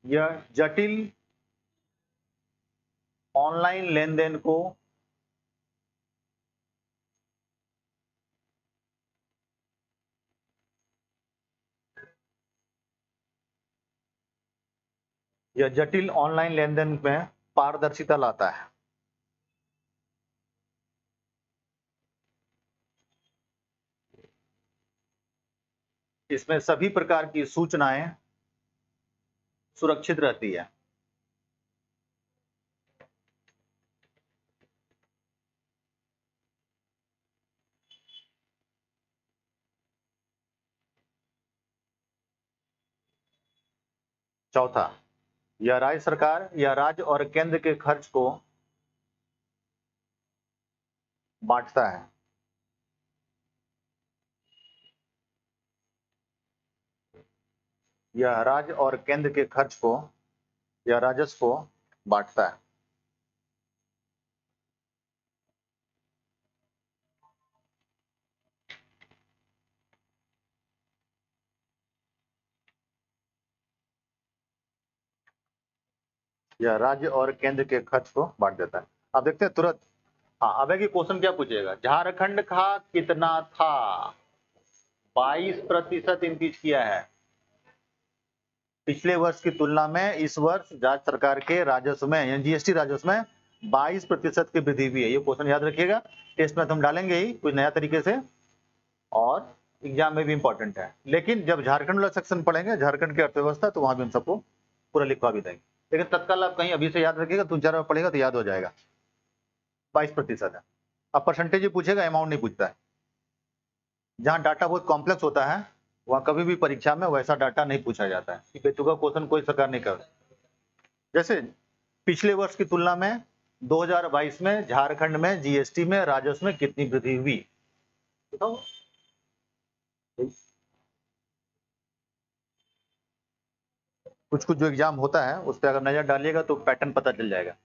यह जटिल ऑनलाइन लेनदेन को में पारदर्शिता लाता है। इसमें सभी प्रकार की सूचनाएं सुरक्षित रहती है। चौथा, यह राज्य सरकार या राज्य और केंद्र के खर्च को बांटता है। यह राज्य और केंद्र के खर्च को या राजस्व को बांटता है। यह राज्य और केंद्र के खर्च को बांट देता है। अब देखते हैं तुरंत। हाँ, अब है कि क्वेश्चन क्या पूछेगा, झारखंड का कितना था? 22% इंक्रीज किया है। पिछले वर्ष की तुलना में इस वर्ष राज्य सरकार के राजस्व में यानी जीएसटी राजस्व में 22% की वृद्धि हुई है। ये क्वेश्चन याद रखिएगा, टेस्ट में तो हम डालेंगे ही कुछ नया तरीके से और एग्जाम में भी इंपॉर्टेंट है। लेकिन जब झारखंड वाला सेक्शन पढ़ेंगे, झारखंड की अर्थव्यवस्था, तो वहां भी हम सबको पूरा लिखवा भी देंगे। लेकिन तत्काल आप कहीं अभी से याद रखिएगा, 2-4 बार पढ़ेगा तो याद हो जाएगा। 22% है। अब परसेंटेज ही पूछेगा, अमाउंट नहीं पूछता है। जहां डाटा बहुत कॉम्प्लेक्स होता है वहां कभी भी परीक्षा में वैसा डाटा नहीं पूछा जाता है कि बेतुका क्वेश्चन कोई सरकार नहीं कर। जैसे पिछले वर्ष की तुलना में 2022 में झारखंड में जीएसटी में राजस्व में कितनी वृद्धि हुई बताओ। कुछ कुछ जो एग्जाम होता है उस पर अगर नजर डालिएगा तो पैटर्न पता चल जाएगा।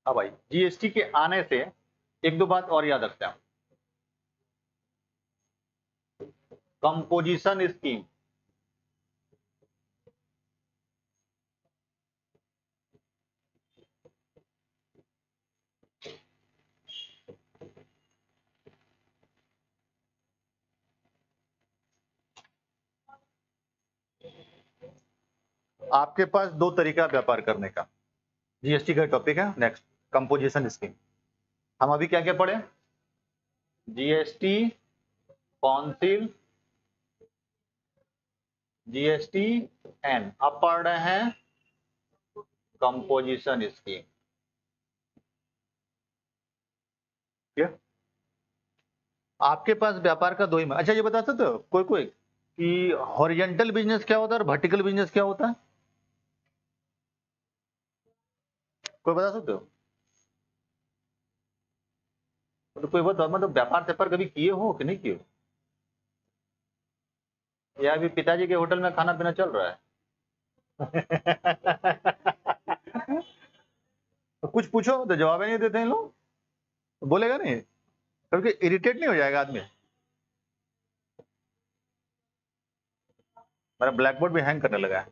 हाँ भाई, जीएसटी के आने से एक दो बात और याद रखते हैं। कंपोजिशन स्कीम, आपके पास दो तरीका व्यापार करने का। जीएसटी का टॉपिक है नेक्स्ट, कंपोजिशन स्कीम। हम अभी क्या क्या पढ़े? GST council, GST N. अब पढ़ रहे हैं कंपोजिशन स्कीम। ठीक, आपके पास व्यापार का दो ही। अच्छा ये बता सकते हो कोई कोई कि हॉरिजॉन्टल बिजनेस क्या होता है और वर्टिकल बिजनेस क्या होता है? कोई बता सकते हो? तो कोई बता, मतलब व्यापार व्यापार कभी किए हो कि नहीं किए हो? या अभी पिताजी के होटल में खाना पीना चल रहा है? तो कुछ पूछो तो जवाब ही नहीं देते हैं लोग, तो बोलेगा नहीं, क्योंकि इरिटेट नहीं हो जाएगा आदमी। मेरा ब्लैक बोर्ड भी हैंग करने लगा है,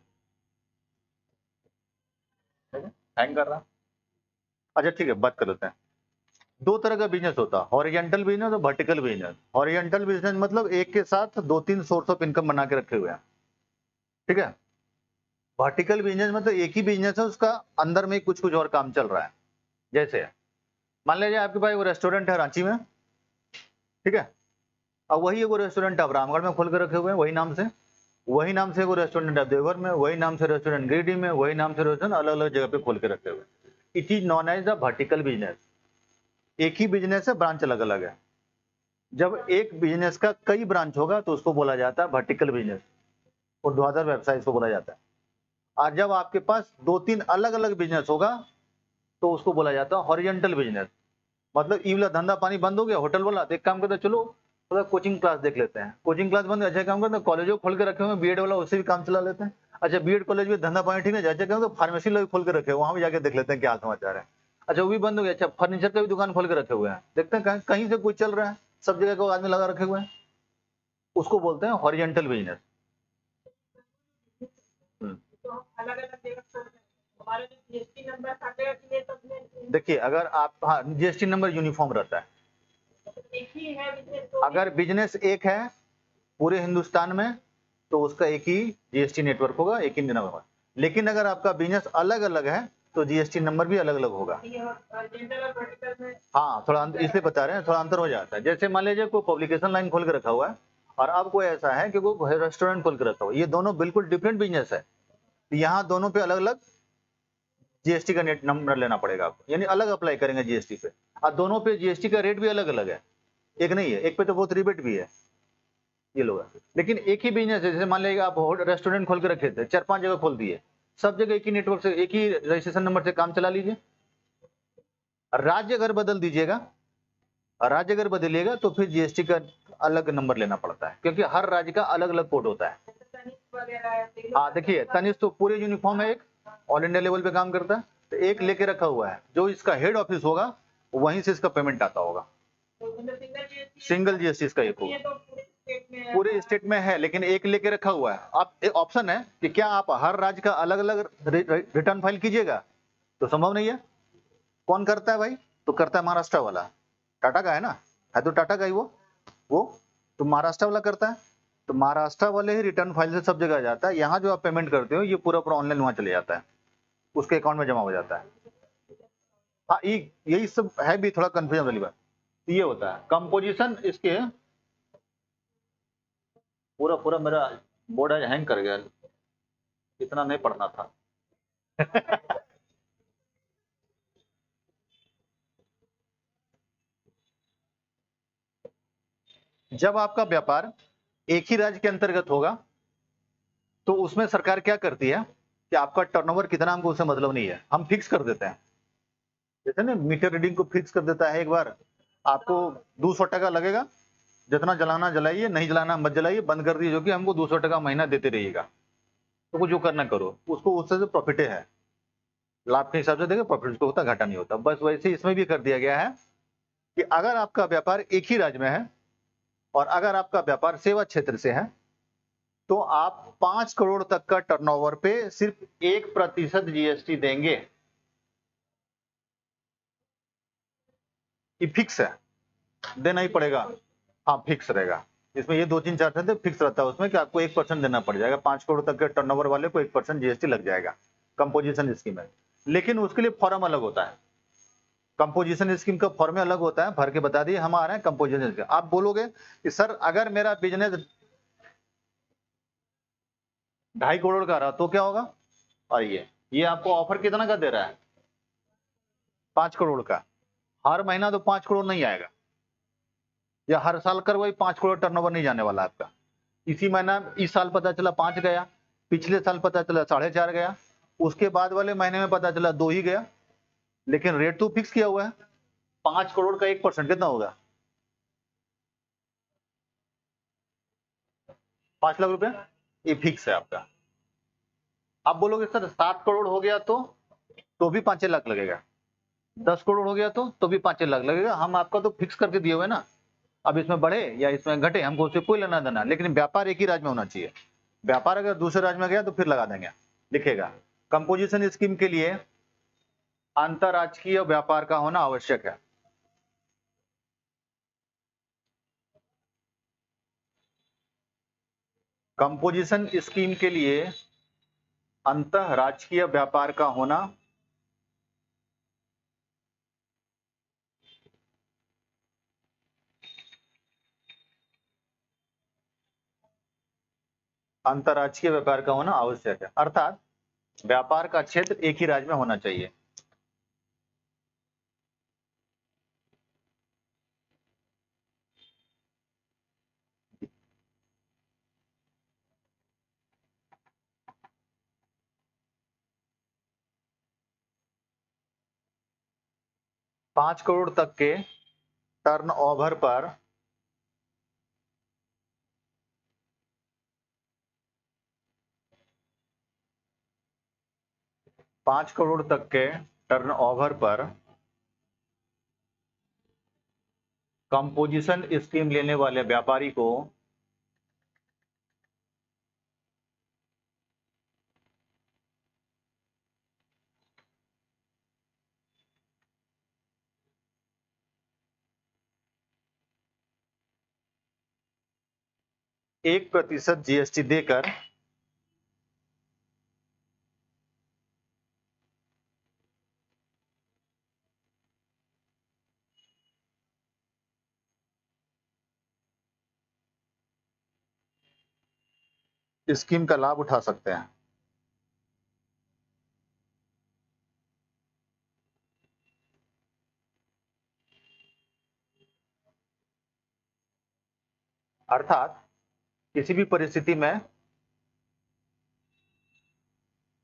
हैंग कर रहा। अच्छा ठीक है, बात कर लेते हैं। दो तरह का बिजनेस होता है, हॉरिजॉन्टल बिजनेस और वर्टिकल बिजनेस। हॉरिजॉन्टल बिजनेस मतलब एक के साथ 2-3 सोर्स ऑफ इनकम बना के रखे हुए हैं, ठीक है। वर्टिकल बिजनेस मतलब एक ही बिजनेस है, उसका अंदर में कुछ कुछ और काम चल रहा है। जैसे मान लीजिए आपके पास वो रेस्टोरेंट है रांची में, ठीक है, अब वही एगो रेस्टोरेंट आप रामगढ़ में खोल के रखे हुए हैं वही नाम से एगो रेस्टोरेंट आप देवघर में, वही नाम से रेस्टोरेंट गिरिडीह में, वही नाम से रेस्टोरेंट अलग अलग जगह पे खोल के रखे हुए हैं। It is known as the vertical business. एक ही बिजनेस है, ब्रांच अलग अलग है। जब एक बिजनेस का कई ब्रांच होगा तो उसको बोला जाता है वर्टिकल बिजनेस, ऊर्ध्वाधर व्यवसाय इसको बोला जाता है। और जब आपके पास दो तीन अलग अलग बिजनेस होगा तो उसको बोला जाता है हॉरिजॉन्टल बिजनेस। मतलब ई वाला धंधा पानी बंद हो गया, होटल वाला, तो एक काम करते हैं, चलो थोड़ा कोचिंग क्लास देख लेते हैं। कोचिंग क्लास बंद, अच्छा काम करते हैं, कॉलेजों खोल के रखे हुए बीएड वाला, उससे भी काम चला लेते हैं। अच्छा बीएड कॉलेज में धंधा पानी ठीक है, अच्छा काम तो फार्मेसी लोग खोल के रखे हुए, वहां भी जाके देख लेते हैं क्या समाचार है। अच्छा वो भी बंद हो गया, अच्छा फर्नीचर का भी दुकान खोल के रखे हुए हैं, देखते हैं कहीं से कुछ चल रहा है, सब जगह को आदमी लगा रखे हुए हैं, उसको बोलते हैं हॉरिजॉन्टल बिजनेस। तो हम अलग अलग जगह खोल रहे हैं, हमारा जो जीएसटी नंबर काटेगा कि ये सब में देखिए अगर आप, हाँ जीएसटी नंबर यूनिफॉर्म रहता है। एक ही है बिजनेस, तो अगर बिजनेस एक है पूरे हिंदुस्तान में तो उसका एक ही जीएसटी नेटवर्क होगा, एक ही नंबर होगा। लेकिन अगर आपका बिजनेस अलग अलग है तो जीएसटी नंबर भी अलग अलग होगा। ये हॉरिजॉन्टल और वर्टिकल में हाँ थोड़ा इसलिए बता रहे हैं, थोड़ा अंतर हो जाता है। जैसे मान लीजिए कोई पब्लिकेशन लाइन खोल के रखा हुआ है और अब कोई ऐसा है कि कोई रेस्टोरेंट खोल के रखा हुआ है, ये दोनों बिल्कुल डिफरेंट बिजनेस है। यहाँ दोनों पे अलग अलग जीएसटी का नेट नंबर लेना पड़ेगा आपको, यानी अलग अप्लाई करेंगे जीएसटी पे। और दोनों पे जीएसटी का रेट भी अलग अलग है, एक नहीं है, एक पे तो बहुत रिबेट भी है ये लोग। लेकिन एक ही बिजनेस है, जैसे मान लीजिए आप रेस्टोरेंट खोल के रखे थे, 4-5 जगह खोल दिए, सब जगह एक ही नेटवर्क से, एक ही रजिस्ट्रेशन नंबर से काम चला लीजिए। राज्य अगर बदल दीजिएगा, राज्य अगर बदलिएगा तो फिर जीएसटी का अलग नंबर लेना पड़ता है, क्योंकि हर राज्य का अलग अलग कोड होता है। तनिष्क वगैरह है, तो ये लोग हाँ देखिए तनिष्क तो पूरे यूनिफॉर्म है, एक ऑल इंडिया लेवल पे काम करता है, तो एक लेके रखा हुआ है, जो इसका हेड ऑफिस होगा वहीं से इसका पेमेंट आता होगा। तो मतलब सिंगल जीएसटी इसका एक होगा, ये तो पूरे स्टेट में है। पूरे स्टेट में है, लेकिन एक लेके रखा हुआ है। आप एक ऑप्शन है कि क्या आप हर राज्य का अलग अलग रिटर्न फाइल कीजिएगा, तो संभव नहीं है। कौन करता है भाई, तो करता है महाराष्ट्र वाला, टाटा का है ना, है तो टाटा का ही वो तो महाराष्ट्र वाला करता है। तो महाराष्ट्र वाले ही रिटर्न फाइल से सब जगह जाता है, यहाँ जो आप पेमेंट करते हो ये पूरा पूरा ऑनलाइन वहां चले जाता है, उसके अकाउंट में जमा हो जाता है। हाँ यही सब है भी थोड़ा कंफ्यूजन वाली बात, ये होता है कंपोजिशन इसके। पूरा पूरा मेरा बोर्ड आज हैंग कर गया, इतना नहीं पढ़ना था। जब आपका व्यापार एक ही राज्य के अंतर्गत होगा तो उसमें सरकार क्या करती है कि आपका टर्नओवर कितना, हमको उससे मतलब नहीं है, हम फिक्स कर देते हैं। जैसे ना मीटर रीडिंग को फिक्स कर देता है, एक बार आपको 200 टका लगेगा, जितना जलाना जलाइए, नहीं जलाना मत जलाइए, बंद कर दीजिए, जो कि हमको 200 टका महीना देते रहिएगा, तो कुछ जो करना करो, उसको उससे जो प्रॉफिट है लाभ के हिसाब से देगा, प्रॉफिट उसको होता, घाटा नहीं होता। बस वैसे ही इसमें भी कर दिया गया है कि अगर आपका व्यापार एक ही राज्य में है और अगर आपका व्यापार सेवा क्षेत्र से है तो आप 5 करोड़ तक का टर्नओवर पे सिर्फ 1% जीएसटी देंगे। ये फिक्स है, देना ही पड़ेगा। हाँ फिक्स रहेगा, इसमें ये 2-3-4 फिक्स रहता है उसमें कि आपको 1% देना पड़ जाएगा, 5 करोड़ तक के टर्नओवर वाले को 1% जीएसटी लग जाएगा कंपोजिशन स्कीम में। लेकिन उसके लिए फॉर्म अलग होता है, कंपोजिशन स्कीम का फॉर्म अलग होता है, भर के बता दिए हम आ रहे हैं कंपोजिशन स्कीम। आप बोलोगे कि सर अगर मेरा बिजनेस 2.5 करोड़ का रहा तो क्या होगा, और ये आपको ऑफर कितना का दे रहा है, 5 करोड़ का। हर महीना तो 5 करोड़ नहीं आएगा, या हर साल कर वही 5 करोड़ टर्नओवर नहीं जाने वाला आपका। इसी महीना, इस साल पता चला 5 गया, पिछले साल पता चला 4.5 गया, उसके बाद वाले महीने में पता चला 2 ही गया, लेकिन रेट तो फिक्स किया हुआ है। 5 करोड़ का 1% कितना होगा, 5 लाख रुपए, ये फिक्स है आपका। आप बोलोगे सर 7 करोड़ हो गया तो भी 5 लाख लगेगा, 10 करोड़ हो गया तो भी 5 लाख लगेगा। हम आपका तो फिक्स करके दिए हुए ना, अब इसमें बढ़े या इसमें घटे हमको उससे कोई लेना देना, लेकिन व्यापार एक ही राज्य में होना चाहिए। व्यापार अगर दूसरे राज्य में गया तो फिर लगा देंगे, लिखेगा कंपोजिशन स्कीम के लिए अंतरराज्यीय व्यापार का होना आवश्यक है। कंपोजिशन स्कीम के लिए अंतरराजकीय व्यापार का होना अंतरराष्ट्रीय व्यापार का होना आवश्यक है, अर्थात व्यापार का क्षेत्र एक ही राज्य में होना चाहिए। पांच करोड़ तक के टर्नओवर पर पांच करोड़ तक के टर्नओवर पर कंपोजिशन स्कीम लेने वाले व्यापारी को एक प्रतिशत जीएसटी देकर स्कीम का लाभ उठा सकते हैं। अर्थात किसी भी परिस्थिति में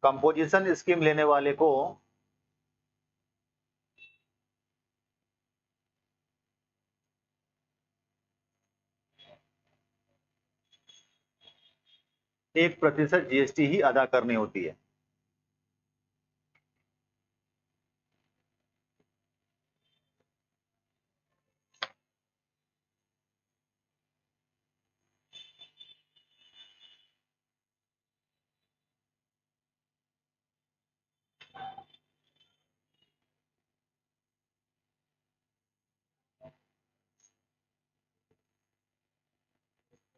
कंपोजिशन स्कीम लेने वाले को एक प्रतिशत जीएसटी ही अदा करनी होती है।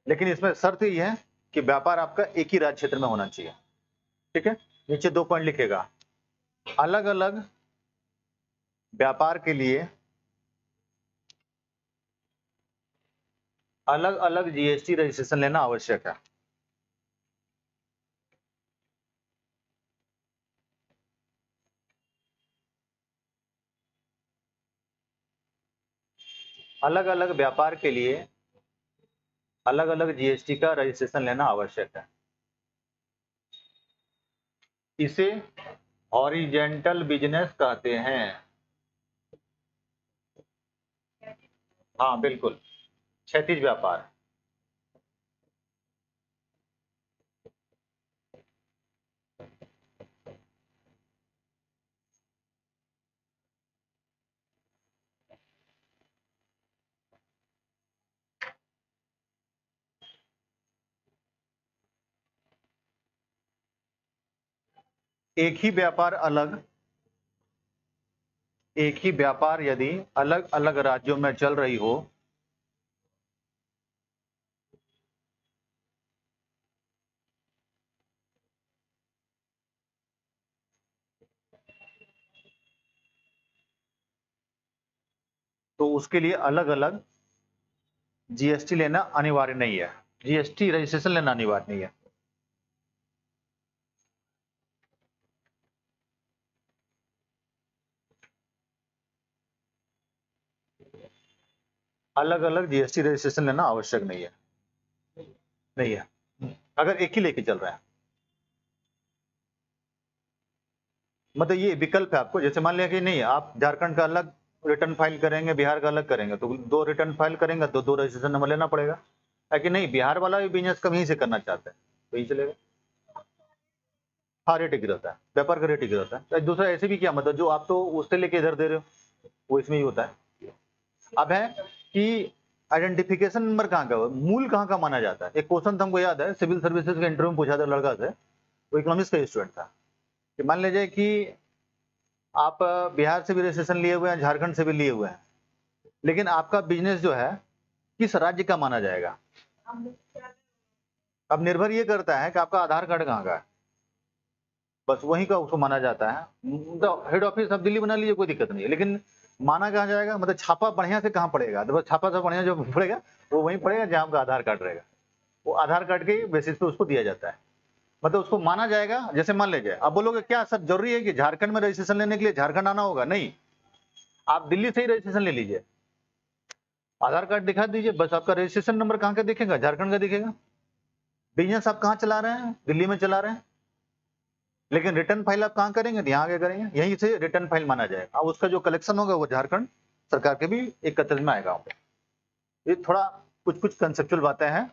लेकिन इसमें शर्त यह है कि व्यापार आपका एक ही राज्य क्षेत्र में होना चाहिए। ठीक है, नीचे 2 पॉइंट लिखेगा, अलग अलग व्यापार के लिए अलग अलग जीएसटी रजिस्ट्रेशन लेना आवश्यक है। अलग अलग व्यापार के लिए अलग अलग जीएसटी का रजिस्ट्रेशन लेना आवश्यक है। इसे हॉरिजेंटल बिजनेस कहते हैं। हाँ बिल्कुल, क्षैतिज व्यापार। एक ही व्यापार यदि अलग अलग राज्यों में चल रही हो तो उसके लिए अलग अलग जीएसटी लेना अनिवार्य नहीं है, जीएसटी रजिस्ट्रेशन लेना अनिवार्य नहीं है। अलग अलग जीएसटी रजिस्ट्रेशन लेना आवश्यक नहीं है अगर एक ही लेके चल रहा है। मतलब ये विकल्प है आपको, जैसे मान लिया कि नहीं आप झारखंड का अलग रिटर्न फाइल करेंगे, बिहार का अलग करेंगे, तो 2 रिटर्न फाइल करेंगे तो 2 रजिस्ट्रेशन नंबर लेना पड़ेगा। है कि नहीं, बिहार वाला भी बिजनेस कहीं से करना चाहता है तो ही चलेगा। हाँ, रेट एक रहता है, व्यापार का रेट एक रहता है। तो दूसरा ऐसे भी क्या मतलब, जो आप तो उससे लेके इधर दे रहे हो वो इसमें ही होता है। अब है कि आइडेंटिफिकेशन नंबर कहाँ का, मूल कहाँ का माना जाता है। एक क्वेश्चन तो हमको याद है, सिविल सर्विसेज के इंटरव्यू में पूछा था लड़का से, वो इकोनॉमिक्स का स्टूडेंट था, कि मान लीजिए कि आप बिहार से भी रजिस्ट्रेशन लिए हुए हैं, झारखंड से भी लिए हुए हैं, लेकिन आपका बिजनेस जो है किस राज्य का माना जाएगा। अब निर्भर ये करता है कि आपका आधार कार्ड कहाँ का है। बस वहीं का उसको माना जाता है। तो हेड ऑफिस आप दिल्ली बना लीजिए, कोई दिक्कत नहीं है, लेकिन माना कहाँ जाएगा, मतलब छापा बढ़िया से कहाँ पड़ेगा, तो बस छापा से बढ़िया जो पड़ेगा वो वहीं पड़ेगा जहाँ आपका आधार कार्ड रहेगा। वो आधार कार्ड के बेसिस पे उसको दिया जाता है, मतलब उसको माना जाएगा। जैसे मान लीजिए आप बोलोगे क्या सर जरूरी है कि झारखंड में रजिस्ट्रेशन लेने के लिए झारखंड आना होगा? नहीं, आप दिल्ली से ही रजिस्ट्रेशन ले लीजिए, आधार कार्ड दिखा दीजिए, बस आपका रजिस्ट्रेशन नंबर कहाँ का दिखेगा? झारखंड का दिखेगा। बिजनेस आप कहाँ चला रहे हैं? दिल्ली में चला रहे हैं, लेकिन रिटर्न फाइल आप कहाँ करेंगे? यहाँ आगे करेंगे, यहीं से रिटर्न फाइल माना जाएगा। अब उसका जो कलेक्शन होगा वो झारखंड सरकार के भी एकत्र में आएगा। ये थोड़ा कुछ कुछ कंसेप्चुअल बातें हैं,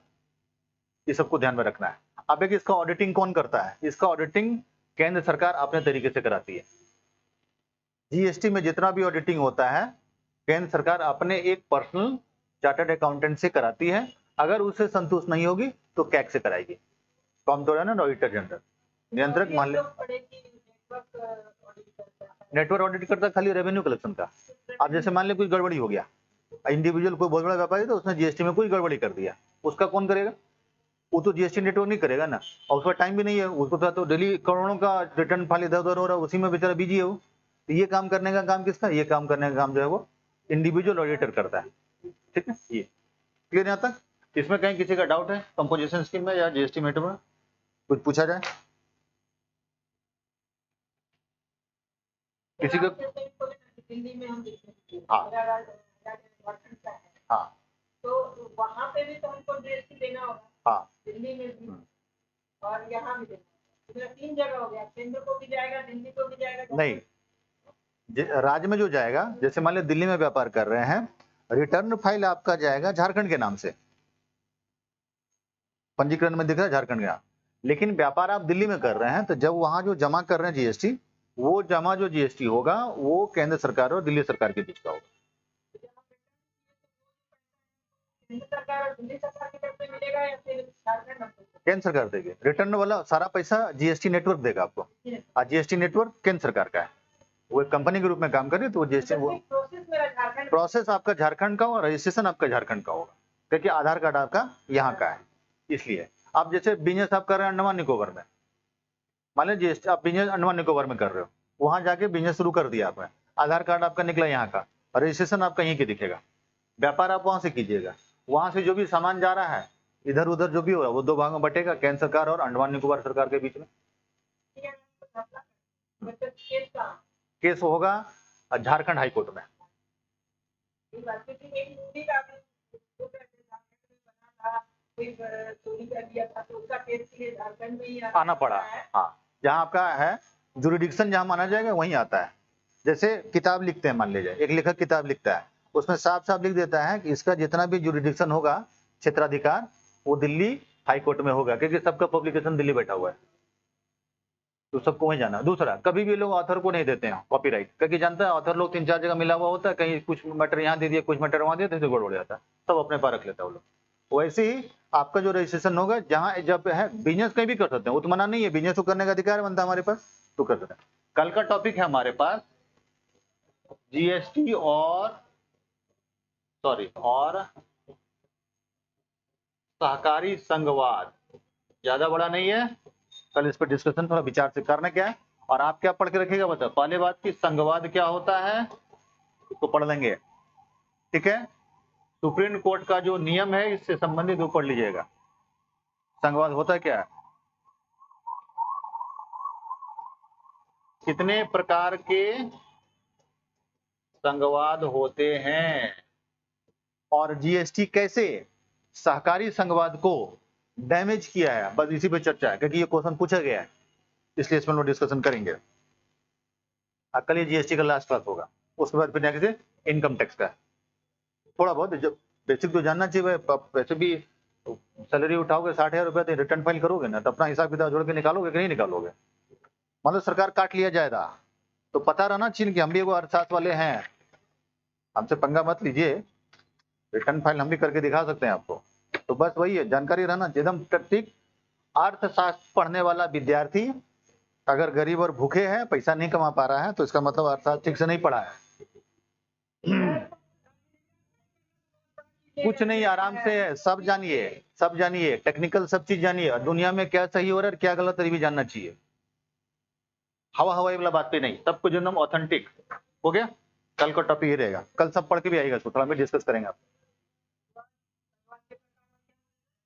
ये सबको ध्यान में रखना है। अब एक इसका ऑडिटिंग कौन करता है? इसका ऑडिटिंग केंद्र सरकार अपने तरीके से कराती है। जीएसटी में जितना भी ऑडिटिंग होता है केंद्र सरकार अपने एक पर्सनल चार्टर्ड अकाउंटेंट से कराती है। अगर उससे संतुष्ट नहीं होगी तो कैग से कराएगी, कॉम्प्ट्रोलर ना ऑडिटर जनरल, नियंत्रक मान ले। नेटवर्क ऑडिट करता है खाली रेवेन्यू कलेक्शन का। अब जैसे मान ले कोई गड़बड़ी हो गया, इंडिविजुअल कोई बहुत बड़ा व्यापारी तो उसने जीएसटी में कोई गड़बड़ी कर दिया, उसका कौन करेगा? वो तो जीएसटी नेटवर्क नहीं करेगा ना, और उसका टाइम भी नहीं है, उसको तो डेली करोड़ों का रिटर्न फाइल इधर उधर हो रहा है, उसी में बेचारा बिजी है वो। तो ये काम करने का काम किसका? ये काम करने का काम जो है वो इंडिविजुअल ऑडिटर करता है। ठीक है, ये क्लियर यहाँ तक? इसमें कहीं किसी का डाउट है कंपोजिशन स्कीम में या जीएसटी मैटर में कुछ पूछा जाए? किसी का? दिल्ली में हम देखते हैं हाँ झारखंड का है, हाँ तो वहाँ पे भी तो हमको जीएसटी देना होगा, हाँ दिल्ली में भी और यहाँ भी देना होगा। 3 जगह हो गया, केंद्र को भी जाएगा, दिल्ली को भी जाएगा। नहीं, राज्य में जो जाएगा, जैसे मान लो दिल्ली में व्यापार कर रहे हैं, रिटर्न फाइल आपका जाएगा झारखंड के नाम से, पंजीकरण में दिख रहा है झारखंड का, लेकिन व्यापार आप दिल्ली में कर रहे हैं, तो जब वहां जो जमा कर रहे हैं जीएसटी, वो जमा जो जीएसटी होगा वो केंद्र सरकार और दिल्ली सरकार के बीच का होगा। केंद्र सरकार और दिल्ली सरकार की तरफ से मिलेगा या फिर झारखंड में? केंद्र सरकार देगी, रिटर्न वाला सारा पैसा जीएसटी नेटवर्क देगा आपको, और जीएसटी नेटवर्क केंद्र सरकार का है, वो एक कंपनी के रूप में काम कर रही है, तो वो जीएसटी वो प्रोसेस मेरा झारखंड, प्रोसेस आपका झारखंड का और रजिस्ट्रेशन आपका झारखंड का होगा, क्योंकि आधार कार्ड आपका यहाँ का है। इसलिए आप जैसे बिजनेस आप कर रहे हैं अंडमान निकोबार में, मान लीजिए आप बिजनेस अंडमान निकोबार में कर रहे हो, वहां जाके बिजनेस शुरू कर दिया आपने, आधार कार्ड आपका निकला यहाँ का, रजिस्ट्रेशन आपका यहीं के दिखेगा, व्यापार आप वहां से कीजिएगा, वहां से जो भी सामान जा रहा है इधर उधर जो भी हो रहा है वो 2 भाग में बटेगा, केंद्र सरकार और अंडमान निकोबार सरकार के बीच में। केस होगा झारखंड हाई कोर्ट में। आना पड़ा, हाँ, जहाँ आपका है जुरिडिक्शन जहाँ माना जाएगा वहीं आता है। जैसे किताब लिखते हैं, मान लीजिए एक लेखक किताब लिखता है, उसमें साफ साफ लिख देता है कि इसका जितना भी जुरिडिक्शन होगा, क्षेत्राधिकार, वो दिल्ली हाई कोर्ट में होगा, क्योंकि सबका पब्लिकेशन दिल्ली बैठा हुआ है, तो सबको वहीं जाना। दूसरा, कभी भी लोग ऑथर को नहीं देते हैं कॉपीराइट, क्योंकि जानता है ऑथर लोग 3-4 जगह मिला हुआ होता है, कहीं कुछ मैटर यहाँ दे दिया, कुछ मैटर वहां दे दिया, तो गड़बड़ जाता है, सब अपने पास रख लेता है वो लोग। वैसे ही आपका जो रजिस्ट्रेशन होगा, जहाँ जब है बिजनेस कहीं भी कर सकते हैं, वो तो मना नहीं है, बिजनेस को करने का अधिकार बनता है हमारे पास, तो कर सकते हैं। कल का टॉपिक है हमारे पास जीएसटी और सहकारी संघवाद, ज्यादा बड़ा नहीं है, कल इस पर डिस्कशन थोड़ा विचार से करना क्या है, और आप क्या पढ़ के रखिएगा बता, पहले बात की संघवाद क्या होता है तो पढ़ लेंगे, ठीक है। सुप्रीम कोर्ट का जो नियम है इससे संबंधित वो पढ़ लीजिएगा, संघवाद होता क्या है, कितने प्रकार के संघवाद होते हैं, और जीएसटी कैसे सहकारी संघवाद को डैमेज किया है, बस इसी पे चर्चा है, क्योंकि ये क्वेश्चन पूछा गया है, इसलिए इसमें हम डिस्कशन करेंगे। कल ये जीएसटी का लास्ट क्लास होगा, उसके बाद फिर नेक्स्ट इनकम टैक्स का, थोड़ा बहुत जो बेसिक तो जानना चाहिए। वैसे भी सैलरी उठाओगे 60,000 रुपया, तो रिटर्न फाइल करोगे ना, तो अपना हिसाब किताब जोड़ के निकालोगे कि नहीं निकालोगे। मतलब सरकार काट लिया जाएगा, तो पता रहना चाहिए कि हम भी एगो अर्थशास्त्र वाले हैं, हमसे पंगा मत लीजिए, रिटर्न फाइल हम भी करके दिखा सकते हैं आपको। तो बस वही है, जानकारी रहना एकदम ठीक। अर्थशास्त्र पढ़ने वाला विद्यार्थी अगर गरीब और भूखे हैं, पैसा नहीं कमा पा रहा है, तो इसका मतलब अर्थशास्त्र ठीक से नहीं पढ़ा है। कुछ नहीं, आराम से सब जानिए टेक्निकल सब चीज जानिए, दुनिया में क्या सही हो रहा है क्या गलत है भी जानना चाहिए। हवा हवाई वाला बात पे नहीं, सबको जो नाम ऑथेंटिक हो गया। कल का टॉपिक ये रहेगा, कल सब पढ़ के भी आएगा, इसको थोड़ा में डिस्कस करेंगे आप।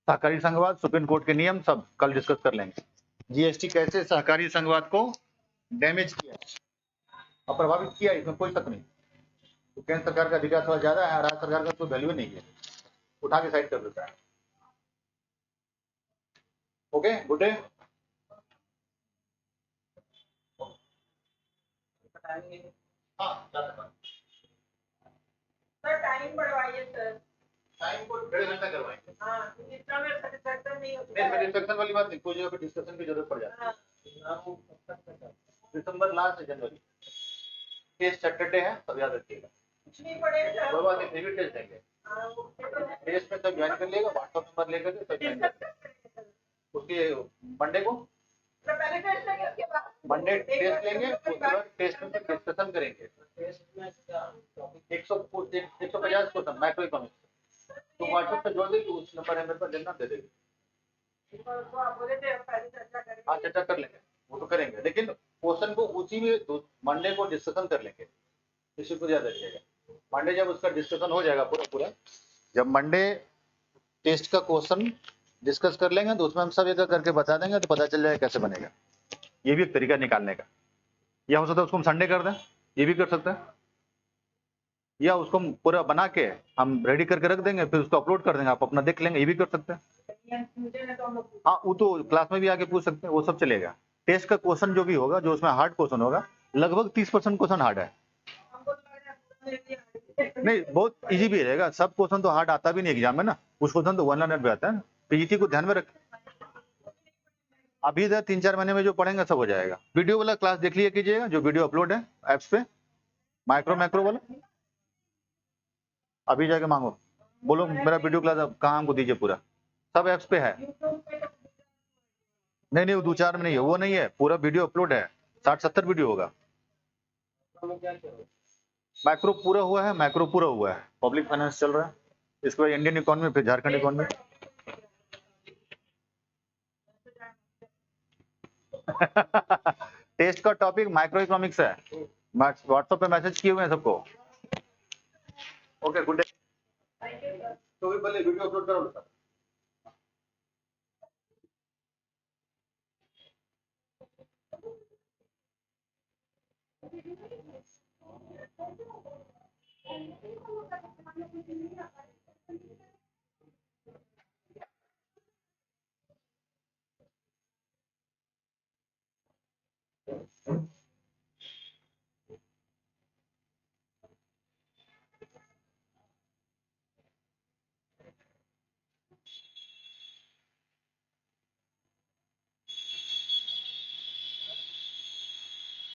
सहकारी संघवाद, सुप्रीम कोर्ट के नियम सब कल डिस्कस कर लेंगे। जीएसटी कैसे सहकारी संघवाद को डैमेज किया और प्रभावित किया, इसमें कोई शक नहीं। तो केंद्र सरकार का अधिकार थोड़ा ज्यादा है, राज्य सरकार का कोई वैल्यू नहीं है, उठा के साइड कर देता है। Okay, good day. हाँ, सर टाइम बढ़वाइए सर। टाइम को 1.5 घंटा करवाएंगे। हाँ, इतना में सेटिस्फैक्शन नहीं होता नहीं, है। डिस्कशन वाली बात नहीं, कोई जगह पे डिस्कशन की जरूरत पड़ जाती है। हाँ, दिसंबर लास्ट है, जनवरी टेस्ट सैटरडे है, सब याद रखिएगा। कुछ नहीं पड़ेगा कोई बात नहीं, फिर भी टेस्ट देंगे। हाँ, वो पेपर है। टेस्ट में सब ज्वाइन कर लेगा, व्हाट्सएप नंबर लेकर के सब ज्वाइन कर उसके मंडे को तो पहले टेस्ट लेंगे, उसके बाद मंडे टेस्ट लेंगे, उसके बाद टेस्ट में डिस्कशन करेंगे। 150 क्वेश्चन माइक्रो इकोनॉमिक्स, तो व्हाट्सएप पे जोड़ देगी, उस नंबर है मेरे पास, लेना दे देगी। तो आप बोले थे पहले चर्चा करेंगे। हाँ, चर्चा कर लेंगे, वो तो करेंगे, लेकिन क्वेश्चन को उसी में मंडे को डिस्कशन कर लेंगे, इसी को याद रखिएगा। मंडे जब उसका डिस्कशन हो जाएगा पूरा, जब मंडे टेस्ट का क्वेश्चन डिस्कस कर लेंगे तो उसमें हम सब एक करके बता देंगे, तो पता चल जाएगा कैसे बनेगा। ये भी एक तरीका निकालने का, या हो सकता है उसको हम संडे कर दें, ये भी कर सकते हैं, या उसको हम पूरा बना के हम रेडी करके रख देंगे, फिर उसको अपलोड कर देंगे, आप अपना देख लेंगे, ये भी कर सकते हैं। हाँ, वो तो क्लास में भी आके पूछ सकते हैं, वो सब चलेगा। टेस्ट का क्वेश्चन जो भी होगा, जो उसमें हार्ड क्वेश्चन होगा, लगभग 30% क्वेश्चन हार्ड है। नहीं, बहुत इजी भी रहेगा, सब क्वेश्चन तो हार्ड आता भी नहीं एग्जाम में ना, कुछ क्वेश्चन तो 1 लाइनर भी आता है ना। पीजीटी को ध्यान में रख, अभी इधर 3-4 महीने में जो पढ़ेंगे सब हो जाएगा। वीडियो वाला क्लास देख लिया कीजिएगा, जो वीडियो अपलोड है एप्स पे, मैक्रो वाला, अभी जाके मांगो, बोलो मेरा वीडियो क्लास अब कहाँ हमको दीजिए, पूरा सब एप्स पे है। नहीं, वो 2-4 में नहीं है, वो नहीं है, पूरा वीडियो अपलोड है, 60-70 वीडियो होगा। मैक्रो पूरा हुआ है, मैक्रो पूरा हुआ है, पब्लिक फाइनेंस चल रहा है, इसके बाद इंडियन इकोनॉमी, फिर झारखंड इकोनॉमी। टेस्ट का टॉपिक माइक्रो इकोनॉमिक्स है, व्हाट्सएप पे मैसेज किए हुए हैं सबको। Okay, good day. तो भी पहले वीडियो अपलोड करो सर।